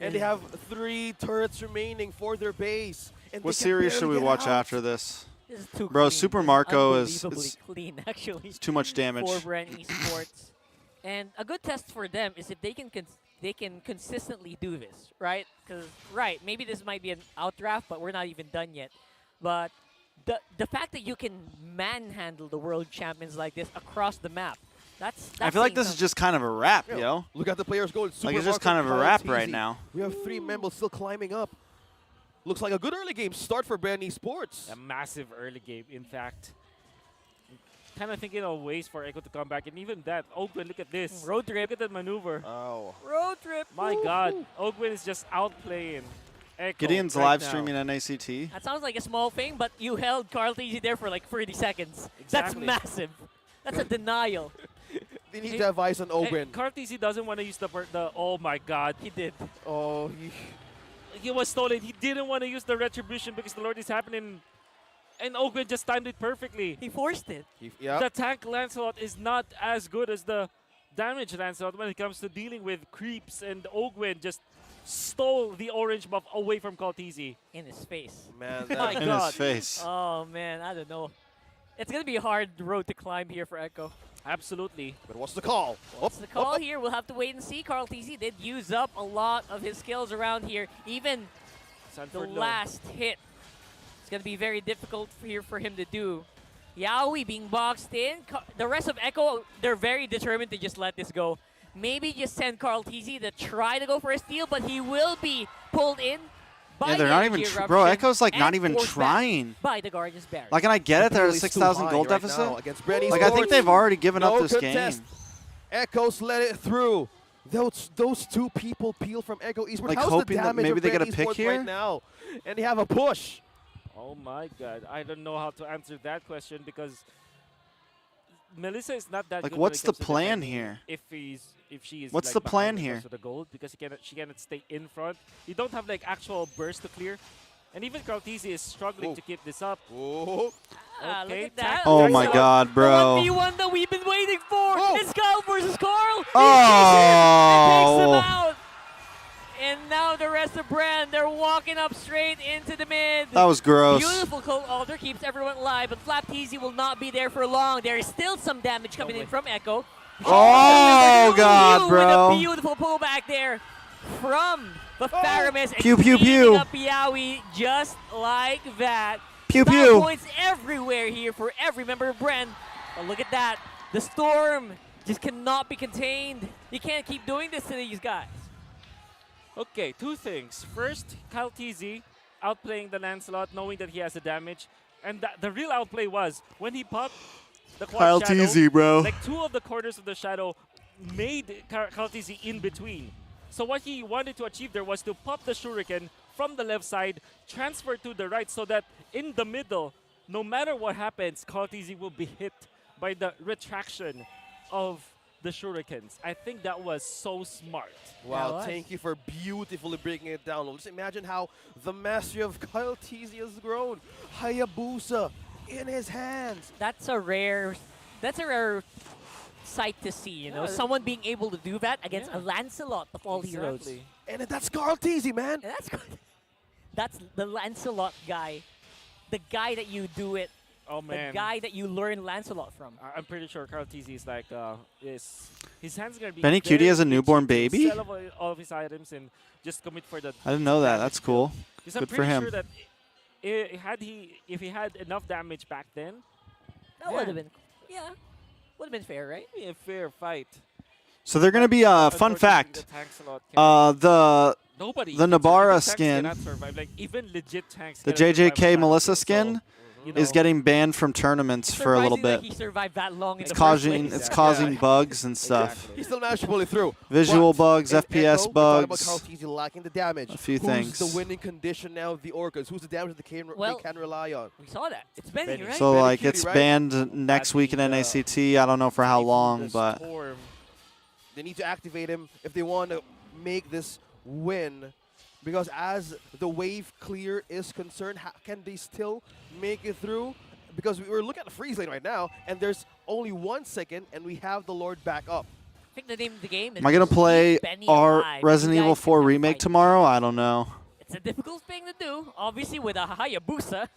And they have 3 turrets remaining for their base. And What they can series should barely we get watch out. after this? This is too Bro, clean. Super Marco is Unbelievably it's clean, actually. too much damage. For Bren Esports. And a good test for them is if they can consistently do this, right? Because, maybe this might be an outdraft, but we're not even done yet. But the fact that you can manhandle the world champions like this across the map, That's I feel like saying this is something. just kind of a wrap, Yeah. yo. Look at the players going. Like it's just kind of a wrap right now. We have 3 members still climbing up. Looks like a good early game start for Bren Esports. A massive early game, in fact. Kind of thinking of ways for Echo to come back, and even that, Ogwin, look at this. Road trip. Look at that maneuver. Oh. Road trip. My God, Ogwin is just outplaying Echo. Gideon's right live now. streaming NACT. That sounds like a small thing, but you held Carl Easy there for like 30 seconds. Exactly. That's massive. That's a denial. They need to advise on Ogwin. Kartisi doesn't want to use the oh my God, He did. Oh, he was stolen. He didn't want to use the retribution because the Lord is happening, and Ogwin just timed it perfectly. He forced it. yeah. The tank Lancelot is not as good as the damage Lancelot when it comes to dealing with creeps, and Ogwin just stole the orange buff away from Kaltizi. In his face. Man, My In God. his face. Oh, man. I don't know. It's going to be a hard road to climb here for Echo. Absolutely. but what's the call? What's the call here? We'll have to wait and see. Carl TZ did use up a lot of his skills around here. Even the Sanford low. last hit. It's going to be very difficult here for him to do. Yaoi being boxed in. The rest of Echo, they're very determined to just let this go. Maybe just send Carl TZ to try to go for a steal, but he will be pulled in by Yeah, they're the not energy even. Bro, eruption Echo's like not and even forced back trying. by the Guardian's Barrier. Like, and I get it. They're at a Really 6,000 too gold high right deficit. now against Bren Like, I think Esports. they've already given up No this contest. game. Echoes let it through. Those 2 people peel from Echo Esports. Like, How's hoping the that damage maybe of they get Bren a pick Esports here? right now? And they have a push. Oh my God, I don't know how to answer that question because Melissa is not that Like, good what's when it the comes to plan defending here? If she is What's like the behind plan when it here? comes to the gold because she cannot stay in front. You don't have like actual burst to clear, and even Krautizi is struggling Oh. to keep this up. Oh. Ah, look Okay, at that. Oh Jackson. my God, bro. The 1v1 that we've been waiting for. Oh. It's Carl versus Carl. He Oh. takes him out. And now the rest of Bren, they're walking up straight into the mid. That was gross. Beautiful coat altar keeps everyone alive, but Flap TZ will not be there for long. There is still some damage coming in from Echo. Oh, God, With bro. a beautiful pullback there from the Faramis. Pew, pew, and pew. cleaning up Yaoi just like that. Pew, Style pew. points everywhere here for every member of Bren. But look at that. The storm just cannot be contained. You can't keep doing this to these guys. Okay, 2 things. First, Kyle TZ outplaying the Lancelot, knowing that he has the damage, and the real outplay was when he popped the quad Kyle shadow, TZ, bro. like 2 of the corners of the shadow made Kyle TZ in between. So what he wanted to achieve there was to pop the shuriken from the left side, transfer to the right so that in the middle, no matter what happens, Kyle TZ will be hit by the retraction of the shurikens. I think that was so smart. Wow, was. thank you for beautifully breaking it down. Just imagine how the mastery of Kyle TZ has grown. Hayabusa in his hands. That's a rare sight to see, you know, Yeah. someone being able to do that against Yeah. a Lancelot of all heroes. Exactly. And that's Kyle TZ, man. And that's good. That's the Lancelot guy. The guy that you do it. Oh man. The guy that you learn Lancelot from. I'm pretty sure Carl TZ is like his hands gonna be. Benny Cutie very has a itchy newborn to baby? Sell all of his items and just commit for the. I didn't know that. damage That's kill. cool. Because I'm Good for pretty him. sure that if he had enough damage back then, That would have been, would have been fair, right? it'd be a fair fight. So they're gonna be fun Unfortunately, fact. the tanks a lot can't- The nobody. Nabara tanks skin, cannot survive. Like even legit tanks. the cannot survive JJK on Melissa battlefield, so, skin you is know, getting banned from tournaments for a little Surprising that bit. he survived that long in It's the first causing place. it's Yeah. causing Yeah. bugs and stuff. Exactly. He still managed to pull it through. Visual But bugs, in FPS Echo, we thought about bugs. Kyle TZ lacking the damage. A few Who's things. the winning condition now of the Orcas? Who's the damage that Well, they can rely on? We saw that. It's Benny, Benny. right? So Benny like Cutie, it's right? banned next week in the, NACT. I don't know for how taking long, the but storm. They need to activate him if they want to make this win. Because as the wave clear is concerned, can they still make it through? Because we're looking at the freeze lane right now, and there's only 1 second, and we have the Lord back up. I think the name of the game is am I gonna just play keep Benny our alive. Resident You Evil guys 4 can have a remake fight. tomorrow? I don't know. It's a difficult thing to do, obviously with a Hayabusa,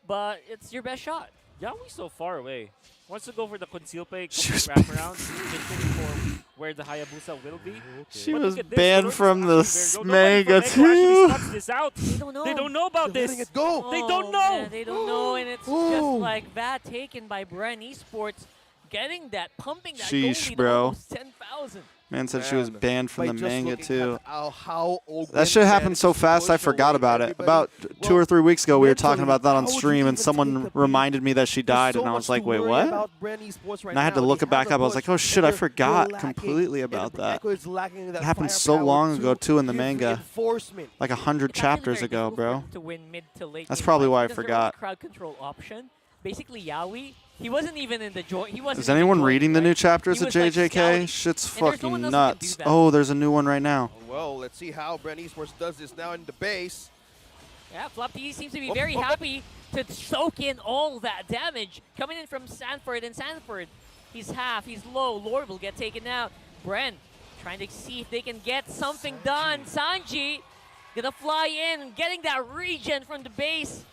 but it's your best shot. Yaoi's so far away. Wants to go for the conceal play, She was wraparound, waiting for where the Hayabusa will be. She But was look at this, banned Lord is from the actually very good. Nobody Smega from Echo actually too. spots this out. They don't know. They don't know about They're this. letting it go. They Oh, don't know. man, they don't know, and it's just Ooh. like that taken by Bren Esports. getting that, pumping that Sheesh, goal lead bro. almost 10,000. Man said she was Man, banned from by the just manga looking too. at how That shit happened so fast I forgot about it. About 2 or 3 weeks ago we were talking about that on stream and someone reminded me that she died and I was like, wait, what? And I had to look it back up. I was like, oh shit, I forgot completely about that. It happened so long ago too in the manga. Like 100 It's actually chapters very ago, difficult for bro. him to win mid to late That's game probably fights why I because there was forgot. a crowd control option. Basically, Yaoi, he wasn't even in the joint. He wasn't Is even anyone joined, reading the right? new chapters He of was, like, JJK? scouting. Shit's And there's no fucking one else who can nuts. do that. Oh, there's a new one right now. Well, let's see how Bren Esports does this now in the base. Yeah, Flop-T seems to be Oh, very oh, oh. happy to soak in all that damage coming in from Sanford. And Sanford, he's half, he's low. Lord will get taken out. Bren trying to see if they can get something done. Sanji gonna fly in, getting that regen from the base.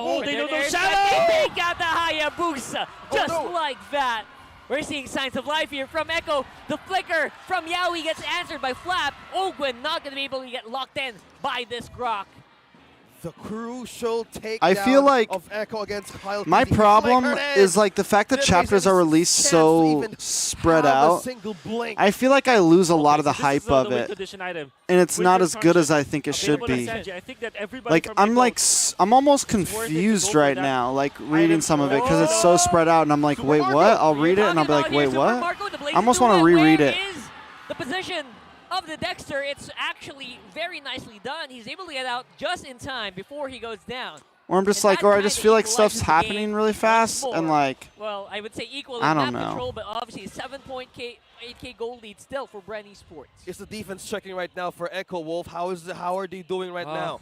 Oh, they don't know there's Shadow! They take out the Hayabusa, just no. like that. We're seeing signs of life here from Echo. The flicker from Yaoi gets answered by Flap. Ogwen not going to be able to get locked in by this Grok. The crucial takedown I feel like of Echo against Kyle. My Casey. problem Blink Hernandez is like the fact that didn't chapters waste are any released chance to so even spread have a out. single blink. I feel like I lose a lot of the So this hype is of the win it, condition item. and it's With not your as good as function I think it should available to be. Sanji, I think that everybody Like from I'm Echo- like I'm almost worth it to go confused for right that now, like reading item. some of it because it's so spread out, and I'm like, Super wait, Marco, what? I'll you're read it, and I'll be like, Talking about wait, here, Super what? Marco, the I Blazing almost want to Duet. reread Where it. is the position of the Dexter? It's actually very nicely done. He's able to get out just in time before he goes down. Or I'm just And like, that or I kinda just feel like stuff's equalizes the happening game really once fast, and more. like, Well, I would say equal I in don't map know. control, but obviously 8K goal lead still for Bren Esports. It's the defense checking right now for Echo Wolf. How are they doing right now?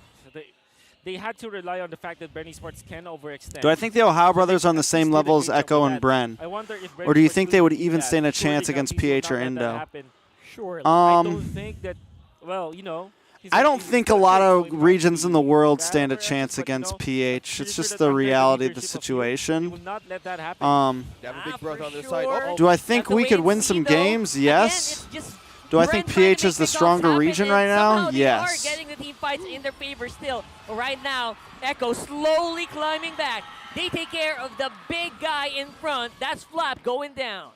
They had to rely on the fact that Bren Esports can overextend. do I think the Ohio brothers are on the same Still a level as great job Echo with and that. Bren? I wonder if Bren Or do you Esports think they would do even that. stand a Surely chance against Gumbies will PH or not let that Indo? happen. Surely. I don't think that. Well, you know. I don't think a lot of regions in the world stand a chance against PH. It's just the reality of the He will situation. not let that happen. They have a Ah, big brother for on their side. sure. Oh, Do I Have think to we wait could and win see, some though. games? Again, Yes. it's just Do I Bren think trying to PH make is the big stronger goals region happen, right and now? somehow they Yes. are getting the team fights in their favor still. Right now, Echo slowly climbing back. They take care of the big guy in front. That's Flap going down.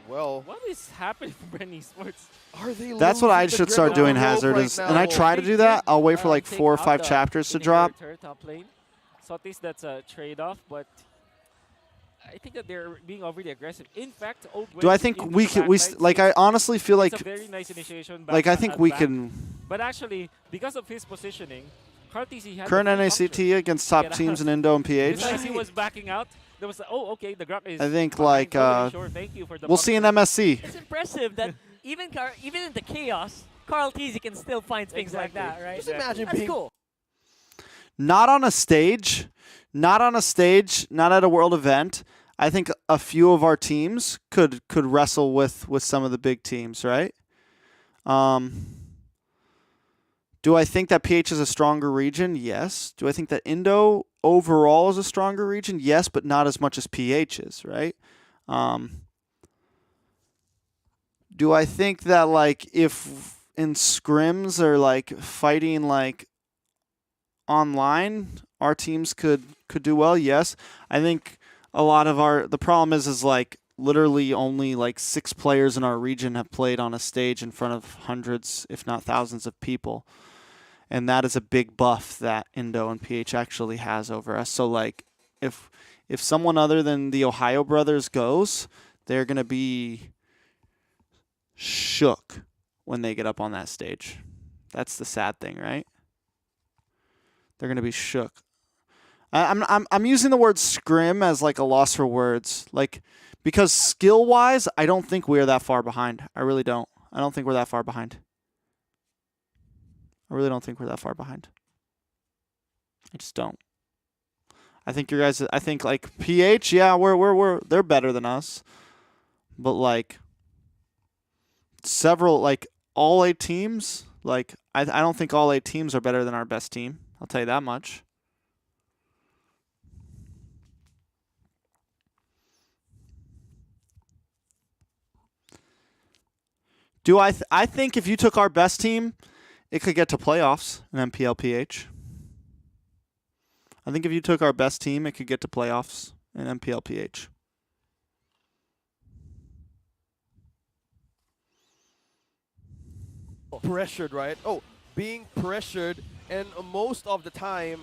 well, What is happening for Bren Esports? are they That's what I losing the should grip start of doing, the rope Hazard. right Is, now, and I Wolf? try to They do that. did, I'll wait for like take 4 or out 5 the chapters to inhibitor drop. turret top lane. Sotis, that's a trade-off, but I think that they're being overly aggressive. In fact, Do I think we could? Like I honestly feel like it's a very nice initiation. I think at we back. can. But actually, because of his positioning, Kartisi had Current the full NACT option. against top Get teams out. in Indo and PH. As he was backing out, there was okay, the Grok is. I think behind. like Okay, sure, thank you for the we'll see in option. MSC. It's impressive that even in the chaos, Carl Teasy can still find things like that, right? Just imagine That's being cool. Not on a stage, not at a world event. I think a few of our teams could wrestle with some of the big teams, right? Do I think that PH is a stronger region? Yes. Do I think that Indo overall is a stronger region? Yes, but not as much as PH is, right? Do I think that like if in scrims or like fighting like online, our teams could do well? Yes. I think a lot of the problem is like literally only like 6 players in our region have played on a stage in front of hundreds, if not thousands of people. And that is a big buff that Indo and PH actually has over us. So like if someone other than the Ohio brothers goes, they're going to be shook when they get up on that stage. That's the sad thing, right? They're going to be shook. I'm using the word scrim as like a loss for words, like because skill wise, I don't think we're that far behind. I really don't. I don't think we're that far behind. I really don't think we're that far behind. I just don't. I think you guys. I think like PH, yeah, they're better than us, but like several like all 8 teams, like I don't think all 8 teams are better than our best team. I'll tell you that much. I think if you took our best team, it could get to playoffs in MPL PH. I think if you took our best team, it could get to playoffs in MPL PH. pressured, right? Oh, being pressured, and most of the time,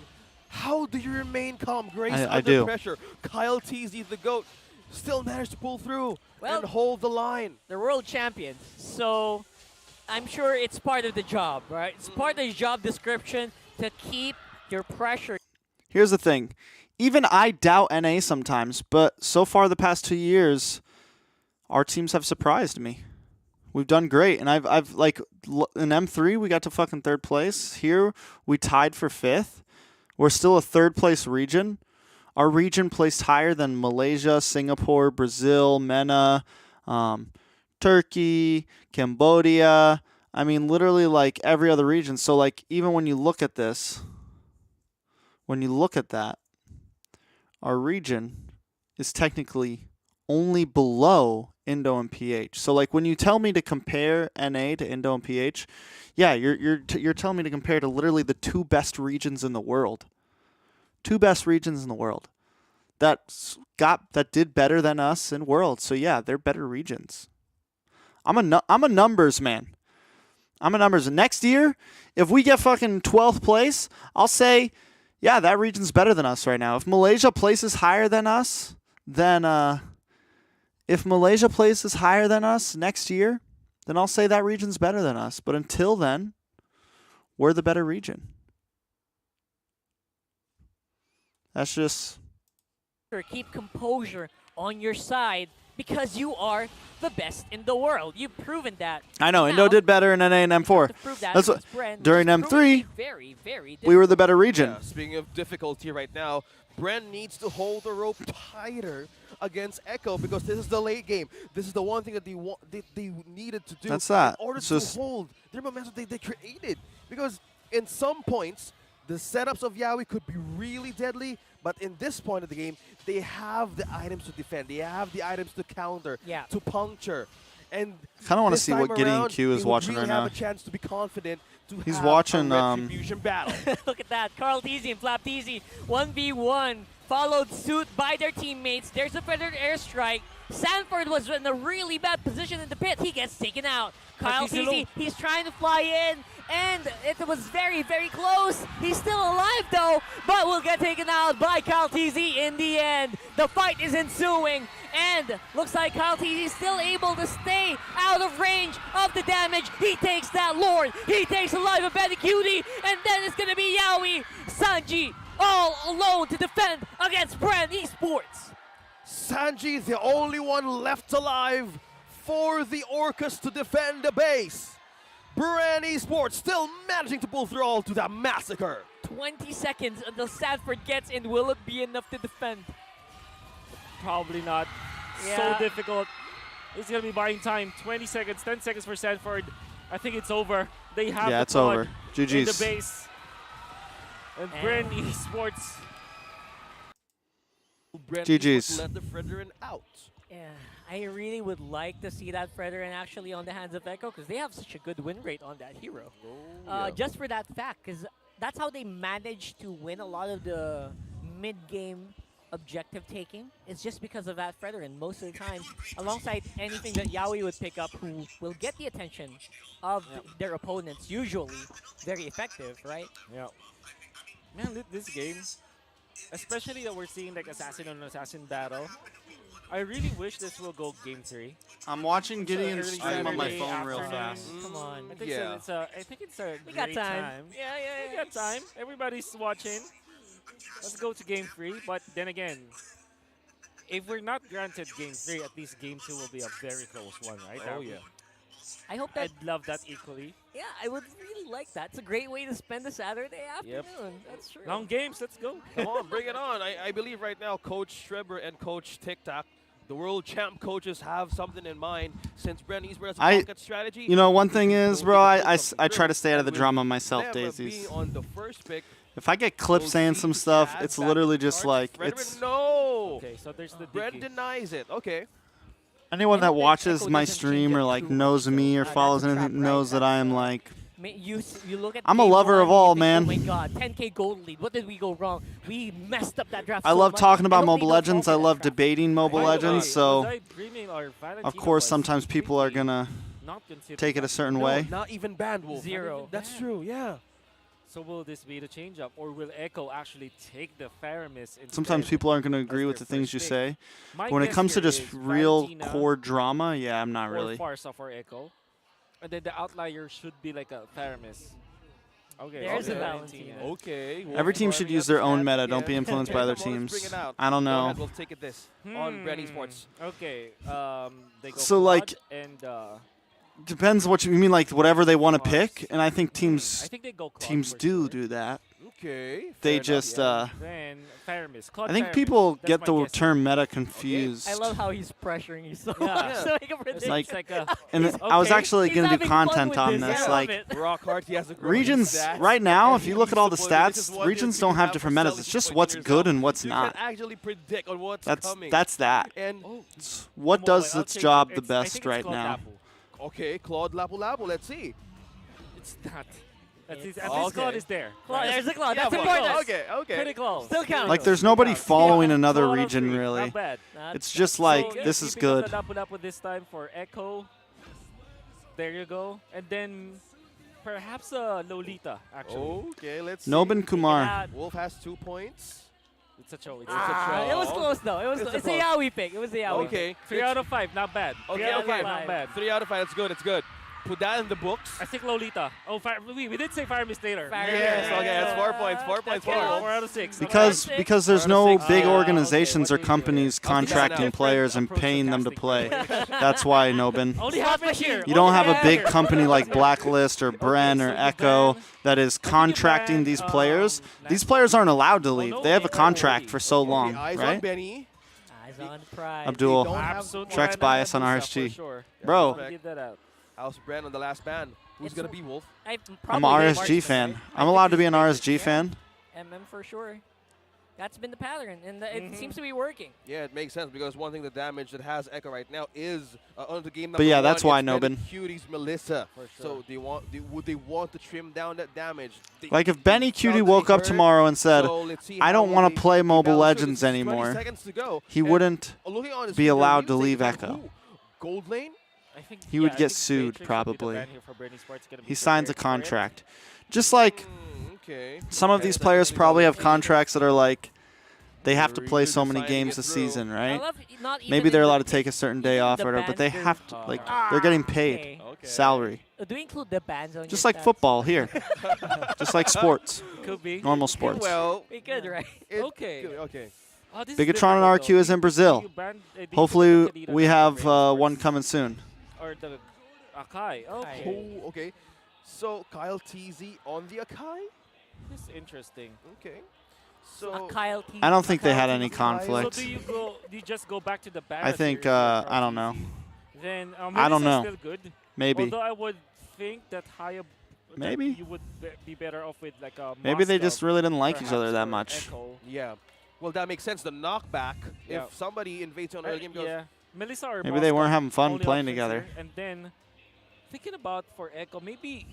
how do you remain calm, Grace, I under do. pressure? Kyle TZ, the GOAT, still managed to pull through Well, and hold the line. they're world champions, so I'm sure it's part of the job, right? It's part of the job description to keep your pressure. Here's the thing. Even I doubt NA sometimes, but so far the past 2 years, our teams have surprised me. We've done great, and I've like in M3 we got to fucking 3rd place. Here we tied for 5th. We're still a 3rd place region. Our region placed higher than Malaysia, Singapore, Brazil, MENA, Turkey, Cambodia. I mean, literally like every other region. So like even when you look at this, when you look at that, our region is technically only below Indo and PH. So like when you tell me to compare NA to Indo and PH, yeah, you're telling me to compare to literally the 2 best regions in the world. 2 best regions in the world that did better than us in Worlds. So yeah, they're better regions. I'm a numbers man. I'm a numbers. Next year, if we get fucking 12th place, I'll say, yeah, that region's better than us right now. If Malaysia places higher than us, then next year, then I'll say that region's better than us. But until then, we're the better region. That's just... Keep composure on your side because you are the best in the world. You've proven that. I know, Now, Indo did better in NA and M4. to prove that That's what, against Bren, during which is proving M3, to be very, very we were the difficult. better region. Yeah, speaking of difficulty right now, Bren needs to hold the rope tighter against Echo because this is the late game. This is the one thing that they needed to do That's that. in order It's to just- hold their momentum they created. Because in some points, the setups of Yaoi could be really deadly, but in this point of the game, they have the items to defend. They have the items to counter, Yeah. to puncture. And Kind of want to this see what time Gideon around, Q is they would watching really right have now. a chance to be confident to He's have watching, a retribution battle. Look at that. Carl Teasy and Flap Teasy, 1v1, followed suit by their teammates. There's a Predator airstrike. Sanford was in a really bad position in the pit. He gets taken out. Kyle Teasy, he's trying to fly in, and it was very, very close. He's still alive, though, but will get taken out by Kyle Teasy in the end. The fight is ensuing, and looks like Kyle Teasy is still able to stay out of range of the damage. He takes that Lord. He takes alive a Betty Cutie, and then it's going to be Yaoi, Sanji, all alone to defend against Bren Esports. Sanji, the only one left alive for the Orcas to defend the base. Bren Esports still managing to pull through all to that massacre. 20 seconds until Sanford gets in. Will it be enough to defend? Probably not. Yeah. So difficult. It's going to be buying time. 20 seconds, 10 seconds for Sanford. I think it's over. They have Yeah, the it's pod over. in the GG's. base. And Bren Esports. Bren GG's. Esports let the Fredrin out. Yeah, I really would like to see that Fredrin actually on the hands of Echo because they have such a good win rate on that hero. Just for that fact, because that's how they manage to win a lot of the mid-game objective taking. It's just because of that Fredrin most of the time, alongside anything that Yaoi would pick up, who will get the attention of their opponents, usually very effective, right? Yeah. Man, this game, especially that we're seeing like assassin on assassin battle, I really wish this will go game 3. I'm watching Gideon early stream on my Saturday phone real afternoon. fast. Come on. I think Yeah. I think it's a We got great time. Yeah, We got time. Everybody's watching. Let's go to game 3. But then again, if we're not granted game 3, at least game 2 will be a very close one, right? Oh, yeah. I hope that, I'd love that equally. yeah, I would really like that. It's a great way to spend the Saturday afternoon. Yep. That's true. Long games, let's go. Come on, bring it on. I believe right now Coach Schreber and Coach TikTok, the world champ coaches, have something in mind since Bren Esports has a pocket strategy. You know, one thing is, bro, I try to With stay out of the drama them myself, being Daisies. on the first pick, If I get clips we'll saying see some stuff, Chaz it's back literally to just start. like, Fredrin, it's no. Okay, so there's the Bren Dicky. denies it. Okay. anyone And that if the watches Echo my doesn't stream change or it like too knows much, me or that's follows a trap, anything right? knows that I am like, You look at I'm a game lover one, of you all, think, man. Oh my god, 10K gold lead. What did we go wrong? We messed up that draft. I so love much. talking I about hope they Mobile don't Legends. I fall for that love trap. debating Mobile By the way, Legends. was So I dreaming or of Valentino course was sometimes people are completely gonna not considered. take it a certain No, way. not even banned, Wolf. Zero. That's true, yeah. So will this be the change-up, or will Echo actually take the Faramis instead? Sometimes people aren't going to agree as with their the things first you pick? say. My But when it guess comes to here just is real Valentina core drama, yeah, I'm not or really. Farsa for Echo. And then the outlier should be like a Faramis. Okay. There's okay. a Valentina. Okay. Wolf Every team should warming use up their his own stance meta. again. Don't be influenced by Okay, other come on, let's bring teams. it out. I don't Go know. ahead, Wolf, take it this on Bren Esports. Okay. They go So, Quad like, and Depends what you mean, like whatever they want to Claws. pick. And I think I teams think they go Claude teams for do sure. do that. Okay. They fair enough, just yeah. Then Faramis. Claude I think Faramis. people That's get my the guess. term meta confused. I love how he's pressuring you so Yeah. much to make a It's prediction. like a And I was okay. actually He's going to do having fun content with on this. this. I love Like it. Rock hard, he has a growing regions stats. right now, And if you look at all the he's supported. This stats, is what regions you don't have for different metas. selling It's just points what's yourself. good and what's You not. can actually predict on what's That's coming. that. And It's what does its job the I best think right it's Claude now. Lapu. okay, Claude Lapu Lapu, let's see. It's not. At It's- least Okay. Claude is there. Claude, there's a Claude. Yeah, That's but- important. okay. Pretty close. Still counts. Like there's nobody following another 2 out of region 3. really. Not bad. It's just like So, this is keeping up good. the Lapu Lapu this time for Echo. There you go. And then perhaps Lolita, actually. Okay, let's see. Nobin Kumar. Wolf has 2 points. It's a show. It's Ah, a it was show. close though. It was. It's a It's a close. Yaoi pick. It was a Yaoi pick. Okay. 3 out of 5, not bad. Okay, 3 out of 5, okay. not bad. 3 out of 5, it's good, it's good. Put that in the books. I think Lolita. Oh, we did say Faramis later. Yes, okay, that's 4 points, 4 points, 4 4 points. out of 6. Because Okay. because there's Four out no of six. big Ah, organizations okay, or what do you do? companies I'll see that now. contracting players and paying them to play. That's why, Nobin. Only Slot happens machine. here. You don't have a Only big happens company here. like Blacklist or Bren so or you Echo ban- that is you contracting ban, these players. These last- players aren't allowed to Oh, leave. no, They have a they contract already- for so long, Okay, eyes on right? Benny. Eyes on prize. Abdul. don't have Absolute Tracks Morena bias on Medusa RSG. for sure. Bro, Yeah, Give that out. House Bren on the last ban. Who's It's gonna a- be Wolf? I'm I'm an RSG fan. I'm allowed to be an RSG fan. MM for sure. That's been the pattern, and it seems to be working. Yeah, it makes sense because one thing the damage that has Echo right now is on the game. But yeah, number that's one, why, it's Benny Nobin. Cutie's Melissa. For So sure. would they want to trim down that damage? Like if Benny Sounds Cutie like woke he up heard, tomorrow and said, so let's see I how don't want they- to play they Mobile balance through. Legends This is 20 anymore, seconds to go. he And wouldn't looking on his be screen, allowed to they're leave using Echo. who? Gold lane? I think He would I get think sued, Matrix would be the probably. ban here for Britney Sports. Gonna be He signs a prepared for it. contract. Just like Okay. some of Okay, these so players definitely probably gotta have see. contracts that are like, they have to They're play either so many deciding games it a through. season, I right? love not even Maybe in they're the allowed to pick, take a certain day even off the or whatever, but they bans, have to, there's- like, Ah, they're getting paid Okay. Okay. salary. Do we include the bans on Just your like stats? football here. Just like sports. Could be. Normal sports. Well, We could, right? Okay. Okay. Oh, this is Bigatron and difficult, RQ though. is in Brazil. You banned, do you Hopefully put the we Kadena have for Britney one Sports? coming soon. Or the Akai. Okay. Oh, okay. So Kyle TZ on the Akai? This is interesting. Okay. A So Kyle T. I don't think they Akai had any TZ. conflict. So do you just go back to the ban? I think, I don't know. Then I don't know. Still good. Maybe. Although I would think that higher. Maybe. You would be better off with like a. Maybe they Moskov, just really didn't like each perhaps, other that or much. Echo. yeah. Well, that makes sense. The knockback. Yeah. If somebody invades on early game, goes, yeah. Melissa or Maybe they Moskov, weren't having fun only playing options together. here. And then thinking about for Echo, maybe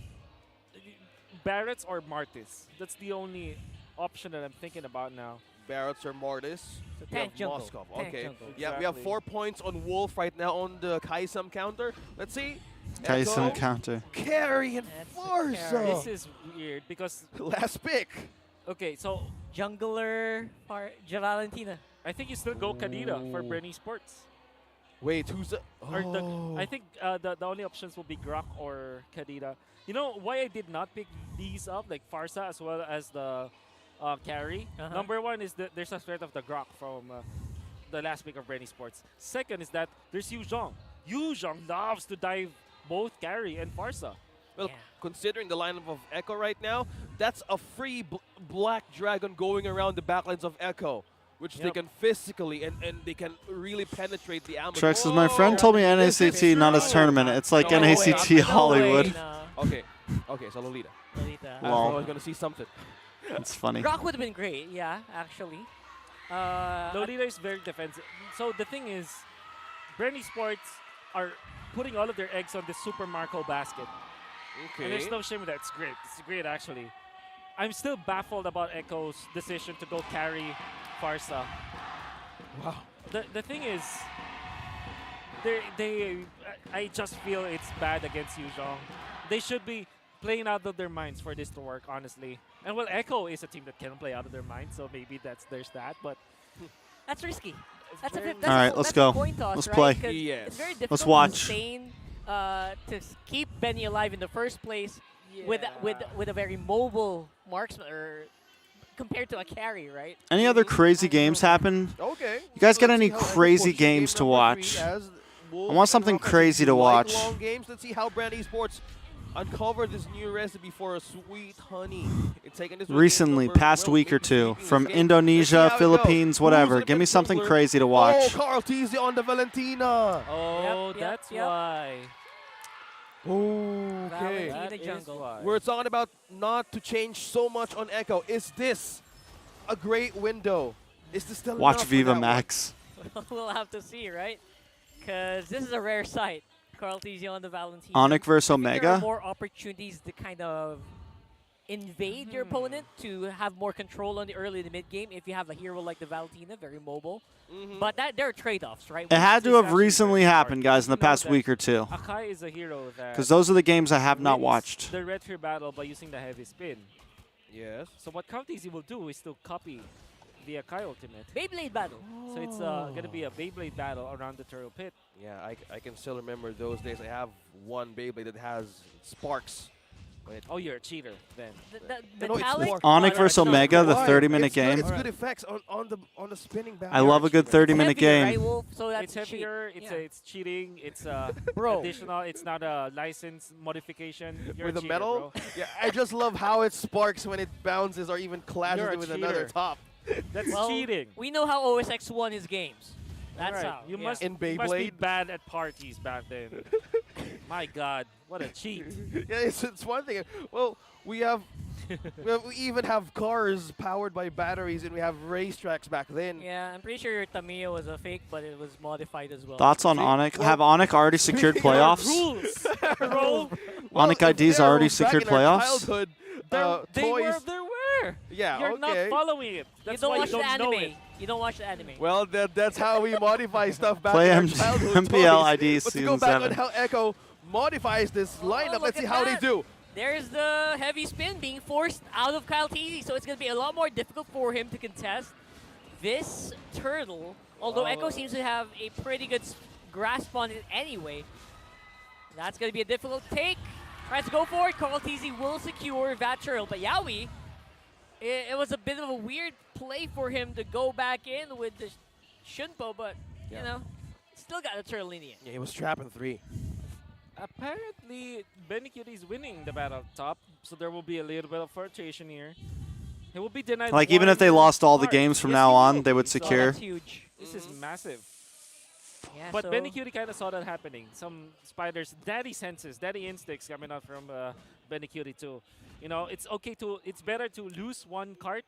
Barrett's or Martis. That's the only option that I'm thinking about now. Barrett's or Mortis. So We have tank jungle. Moskov. Tank Okay. jungle. Yeah, we have Exactly. 4 points on Wolf right now on the Kaisam counter. Let's see. Tyson Echo, counter. Carry and That's a Farsa. carry. This is weird because Last pick. okay, so Jungler, Valentina. I think you still go Kadira for Ooh. Brenny Sports. Wait, who's the? Or I think the only options will be Grok or Kadira. You know why I did not pick these up, like Farsa as well as the carry? Uh-huh. Number one is that there's a threat of the Grok from the last pick of Brenny Sports. Second is that there's Yu Zhong. Yu Zhong loves to dive both carry and Farsa. Well, Yeah. considering the lineup of Echo right now, that's a free black dragon going around the backlines of Echo, which they Yep. can physically and they can really penetrate the ammo. Trex is my friend told me This is NACT, not his true. tournament. It's like No way. NACT No way. Hollywood. No. Okay, okay, so Lolita. Lolita. I Lol. was gonna see something. It's funny. Grok would have been great, yeah, actually. Lolita is very defensive. So the thing is, Brenny Sports are putting all of their eggs on this Super Marco basket. And Okay. there's no shame in that. It's great. It's great, actually. I'm still baffled about Echo's decision to go carry Farsa. Wow. The thing is, I just feel it's bad against Yuzhong. They should be playing out of their minds for this to work, honestly. And well, Echo is a team that can play out of their minds, so maybe there's that. But That's risky. it's That's a, very that's All right, a, let's that's go. A coin toss, Let's right? play. 'Cause Yes. It's very difficult Let's watch. to keep Benny alive in the first place with a very mobile marksman or compared to a carry, right? Any other crazy games happen? Okay. You guys So got let's any see how Echo crazy pushes game games to number watch? 3 as Wolves I want and something Rockets crazy to like watch. long games. Let's see how Bren Esports uncovered this new recipe for a sweet honey. It's taken this Recently, past week or two, from Let's see Indonesia, how it Philippines, goes. whatever. Who's the Give me mid something jungler? crazy to Oh, watch. Carl Teasy on the Valentina. Oh, Yep, that's yep. why. Okay. Valentina That is jungle. why. We're talking about not to change so much on Echo. Is this a great window? Is this still Watch enough for Viva that one? Max. We'll have to see, right? Because this is a rare sight. Carl Tizio on the Valentina. Onyx versus I think there are Omega. more opportunities to kind of invade your opponent, to have more control on the early to mid game. If you have a hero like the Valentina, very mobile. But there are trade-offs, right? It had to is have actually recently very happened, smart. guys, in the You know past that week or two. Akai is a hero that Because those are the games I have not wins watched. the red tier battle by using the heavy spin. Yes. So what Count Easy will do is to copy the Akai ultimate. Beyblade battle. So it's going to be a Beyblade battle around the turtle pit. Yeah, I can still remember those days. I have one Beyblade that has sparks. Oh, you're a cheater then. The No, it's metallic. more- Onyx no, versus no, Omega, the Why? 30-minute It's good- game. It's good effects on the spinning battle. I love a good It's 30-minute heavier, game. right, Wolf? So that's It's cheat. heavier, Yeah. it's cheating, it's Bro. additional, it's not a license modification. You're With a the cheater, metal. bro. Yeah, I just love how it sparks when it bounces or even clashes You're a it with another cheater. top. That's Well, cheating. We know how OSX won his games. That's Alright, how. You yeah. must, In you must be Beyblade? bad at parties back then. My God, what a cheat. Yeah, it's one thing. Well, we even have cars powered by batteries, and we have racetracks back then. Yeah, I'm pretty sure your Tamiya was a fake, but it was modified as well. Thoughts on See, Onyx? well- Have Onyx already secured playoffs? Rules, bro. Onyx if ID's there are already rules back secured in our playoffs? Childhood, They toys. were. Yeah, You're not okay. following it. You That's don't why watch you don't the know anime. it. You don't watch the anime. Well, that's how we modify stuff back Play in our M- childhood. MPL toys. ID But to go Season back 7. on how Echo modifies this lineup, look let's see at how that. they do. There's the heavy spin being forced out of Kyle Teasy, so it's going to be a lot more difficult for him to contest this turtle. Although Echo seems to have a pretty good grasp on it anyway. That's going to be a difficult take. Tries to go for it. Carl Teasy will secure that turtle, but Yaoi, it was a bit of a weird play for him to go back in with the Shunpo, but, you know, still got the turtle in the end. Yeah, he was trapping 3. Apparently, Benny Cutie is winning the battle top, so there will be a little bit of frustration here. He will be denied. Like, even if they one lost all the mark. games from Yes, now he on, will they would be. So secure. That's huge. This is massive. Yeah, But so Benny Cutie kind of saw that happening. Some spiders, daddy senses, daddy instincts coming out from Benny Cutie too. You know, it's okay to, it's better to lose one cart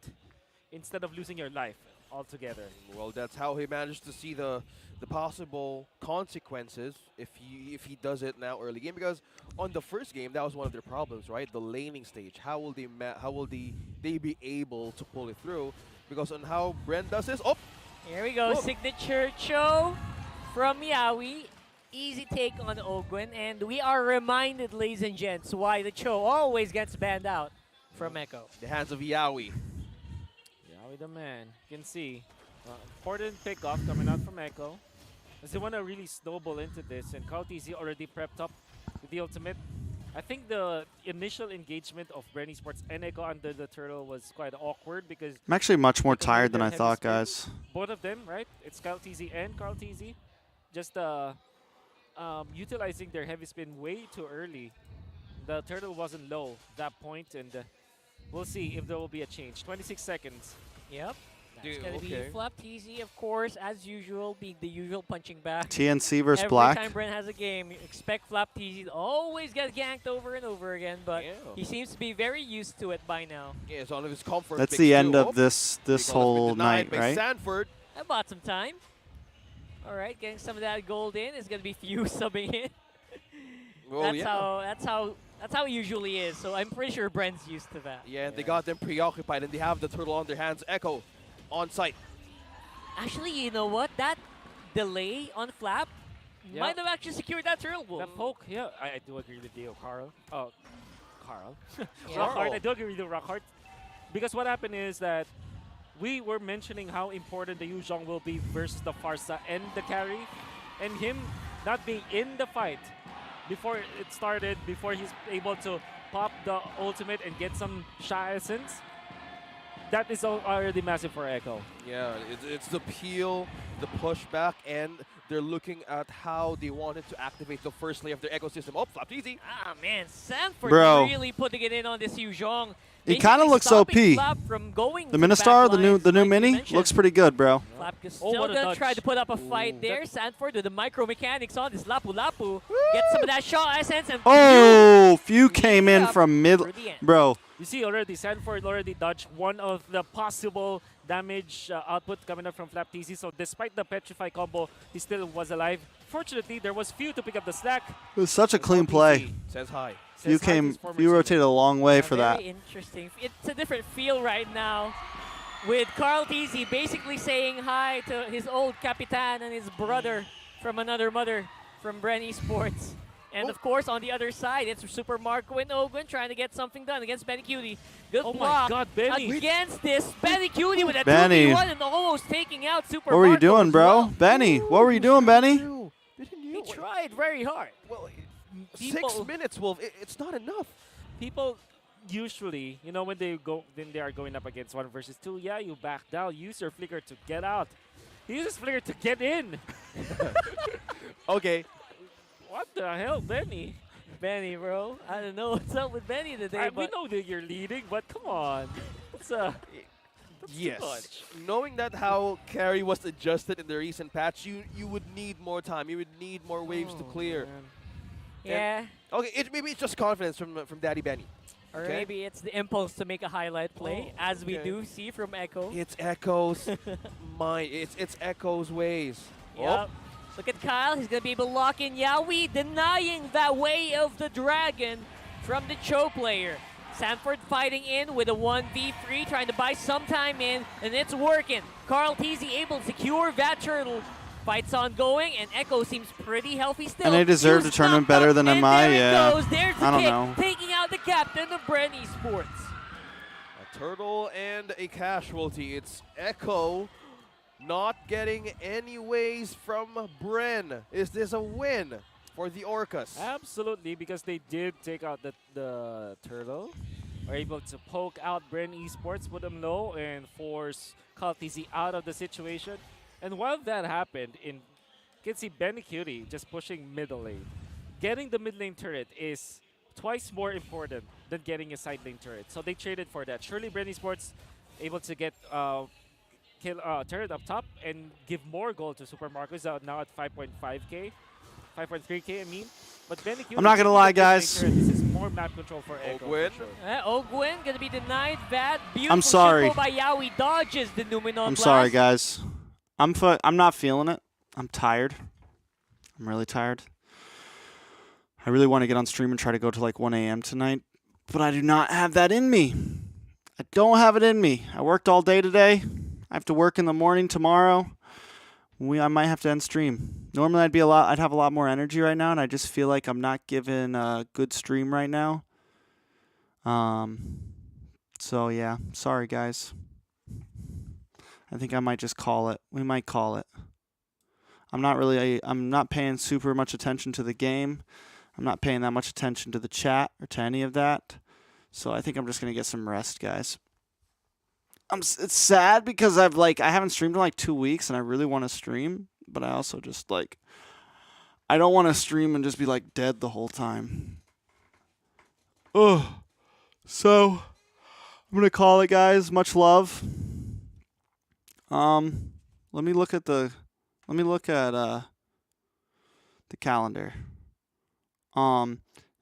instead of losing your life altogether. Well, that's how he managed to see the possible consequences if he does it now early game, because on the first game that was one of their problems, right? The laning stage. How will they be able to pull it through? Because on how Bren does this, here we go. Whoa. Signature Cho from Yaoi. Easy take on Ogwen. And we are reminded, ladies and gents, why the Cho always gets banned out from Echo. the hands of Yaoi. Yeah, with the man. You can see. Important pickoff coming out from Echo. As they want to really snowball into this, and Kautisi already prepped up with the ultimate. I think the initial engagement of Bren Esports and Echo under the turtle was quite awkward because I'm actually much more They can tired do than their I heavy thought, spin. guys. both of them, right? It's Kautisi and Kautisi, just utilizing their heavy spin way too early. The turtle wasn't low at that point, and we'll see if there will be a change. 26 seconds. Yep. That's Dude, going to okay. be Flap Teasy, of course, as usual, being the usual punching back. TNC versus Every Black. time Bren has a game, you expect Flap Teasy to always get ganked over and over again, but Yeah. he seems to be very used to it by now. Yeah, it's on his comfort. That's picks the too. end Oh, of this because whole been denied night, by right? Sanford. I bought some time. All right, getting some of that gold in is going to be few subbing in. Well, that's yeah. how it usually is. So I'm pretty sure Bren's used to that. Yeah, and they got them preoccupied, and they have the turtle on their hands. Echo on site. Actually, you know what? That delay on Flap Yeah. Might have actually secured that turtle wolf. That poke, yeah, I do agree with you, Carl. Oh, Carl. Yeah. Rockhart, I do agree with you, Rockhart. Because what happened is that we were mentioning how important the Yu Zhong will be versus the Farsa and the carry. And him not being in the fight before it started, before he's able to pop the ultimate and get some Sha Essence, that is already massive for Echo. Yeah, it's the peel, the pushback, and they're looking at how they wanted to activate the first layer of their ecosystem. Oh, flap easy. Ah, man, Sanford Bro. really putting it in on this Yu Zhong. He kind of looks OP. Flap from going The to Ministar, back the new lines, like you mini, mentioned. looks pretty good, bro. Flap is Oh, still what a gonna dodge. try to put up a fight there. Sanford with the micro mechanics on this Lapu Lapu. Get some of that shot essence and Oh, Few came in Yeah, from mid. for the end. Bro, You see already, Sanford already dodged one of the possible damage output coming up from Flap TZ. So despite the Petrify combo, he still was alive. Fortunately, there was Few to pick up the slack. it was such a clean play. Says hi. You came, you rotated a long way for that. Very interesting. It's a different feel right now with Carl TZ basically saying hi to his old Capitan and his brother from another mother from Bren Esports. And of course, on the other side, it's Super Marco and Ogwen trying to get something done against Benny Cutie. Good Oh my block God, Benny. against this Benny Cutie with a Benny. 2v1 and almost taking out Super What were you Marco doing, as bro? well. Benny, what were you doing, Benny? Didn't you? He tried very hard. Well, People- 6 minutes, Wolf. It's not enough. People usually, you know, when they are going up against 1 versus 2, yeah, you back down. Use your flicker to get out. He uses flicker to get in. Okay. What the hell, Benny? Benny, bro. I don't know what's up with Benny today, We but know that you're leading, but come on. It's that's too Yes. much. Knowing that how carry was adjusted in the recent patch, you would need more time. You would need more waves to Oh, clear. man. yeah. Okay, maybe it's just confidence from Daddy Benny. Or Okay. maybe it's the impulse to make a highlight play, Oh, as we okay. do see from Echo. It's Echo's mind. It's Echo's ways. Yep. Look at Kyle. He's going to be able to lock in Yaoi, denying that way of the dragon from the Cho player. Sanford fighting in with a 1v3, trying to buy some time in, and it's working. Carl TZ able to secure that turtle. Fight's ongoing, and Echo seems pretty healthy still. And they deserve You the tournament snuck better up, than and MI, there yeah. it goes. There's the I don't kick, know. taking out the captain of Bren Esports. A turtle and a casualty. It's Echo not getting any ways from Bren. Is this a win for the Orcas? Absolutely, because they did take out the turtle. Are able to poke out Bren Esports, put them low, and force CalTZ out of the situation. And while that happened, you can see Benny Cutie just pushing middle lane. Getting the mid lane turret is twice more important than getting a side lane turret. So they traded for that. Surely Bren Esports able to get turret up top and give more gold to Super Marcos now at 5.5k. 5.3k, I mean. But Benny Cutie, I'm not gonna lie, guys. This is more map control for Echo. Ogwen. For sure. Ogwen gonna be denied that. Beautiful I'm sorry. shimbo by Yaoi, dodges the Numenon I'm blast. sorry, guys. I'm not feeling it. I'm tired. I'm really tired. I really want to get on stream and try to go to like 1 a.m. tonight, but I do not have that in me. I don't have it in me. I worked all day today. I have to work in the morning tomorrow. I might have to end stream. Normally I'd have a lot more energy right now, and I just feel like I'm not given a good stream right now. So yeah, sorry guys. I think I might just call it. We might call it. I'm not paying super much attention to the game. I'm not paying that much attention to the chat or to any of that. So I think I'm just going to get some rest, guys. It's sad because I haven't streamed in like 2 weeks and I really want to stream, but I also just I don't want to stream and just be like dead the whole time. Ugh. So I'm going to call it, guys. Much love. Let me look at the calendar.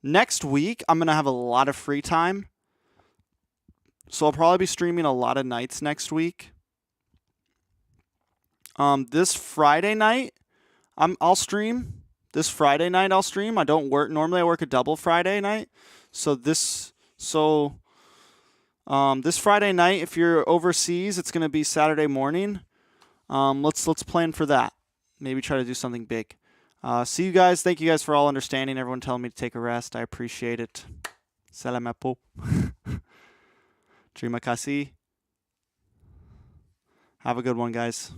Next week I'm gonna have a lot of free time, so I'll probably be streaming a lot of nights next week. This Friday night I'll stream. This Friday night I'll stream. I don't work normally. I work a double Friday night, this Friday night, if you're overseas, it's gonna be Saturday morning. Let's plan for that. Maybe try to do something big. See you guys. Thank you guys for all understanding. Everyone telling me to take a rest. I appreciate it. Salamat po. Terima kasih. Have a good one, guys.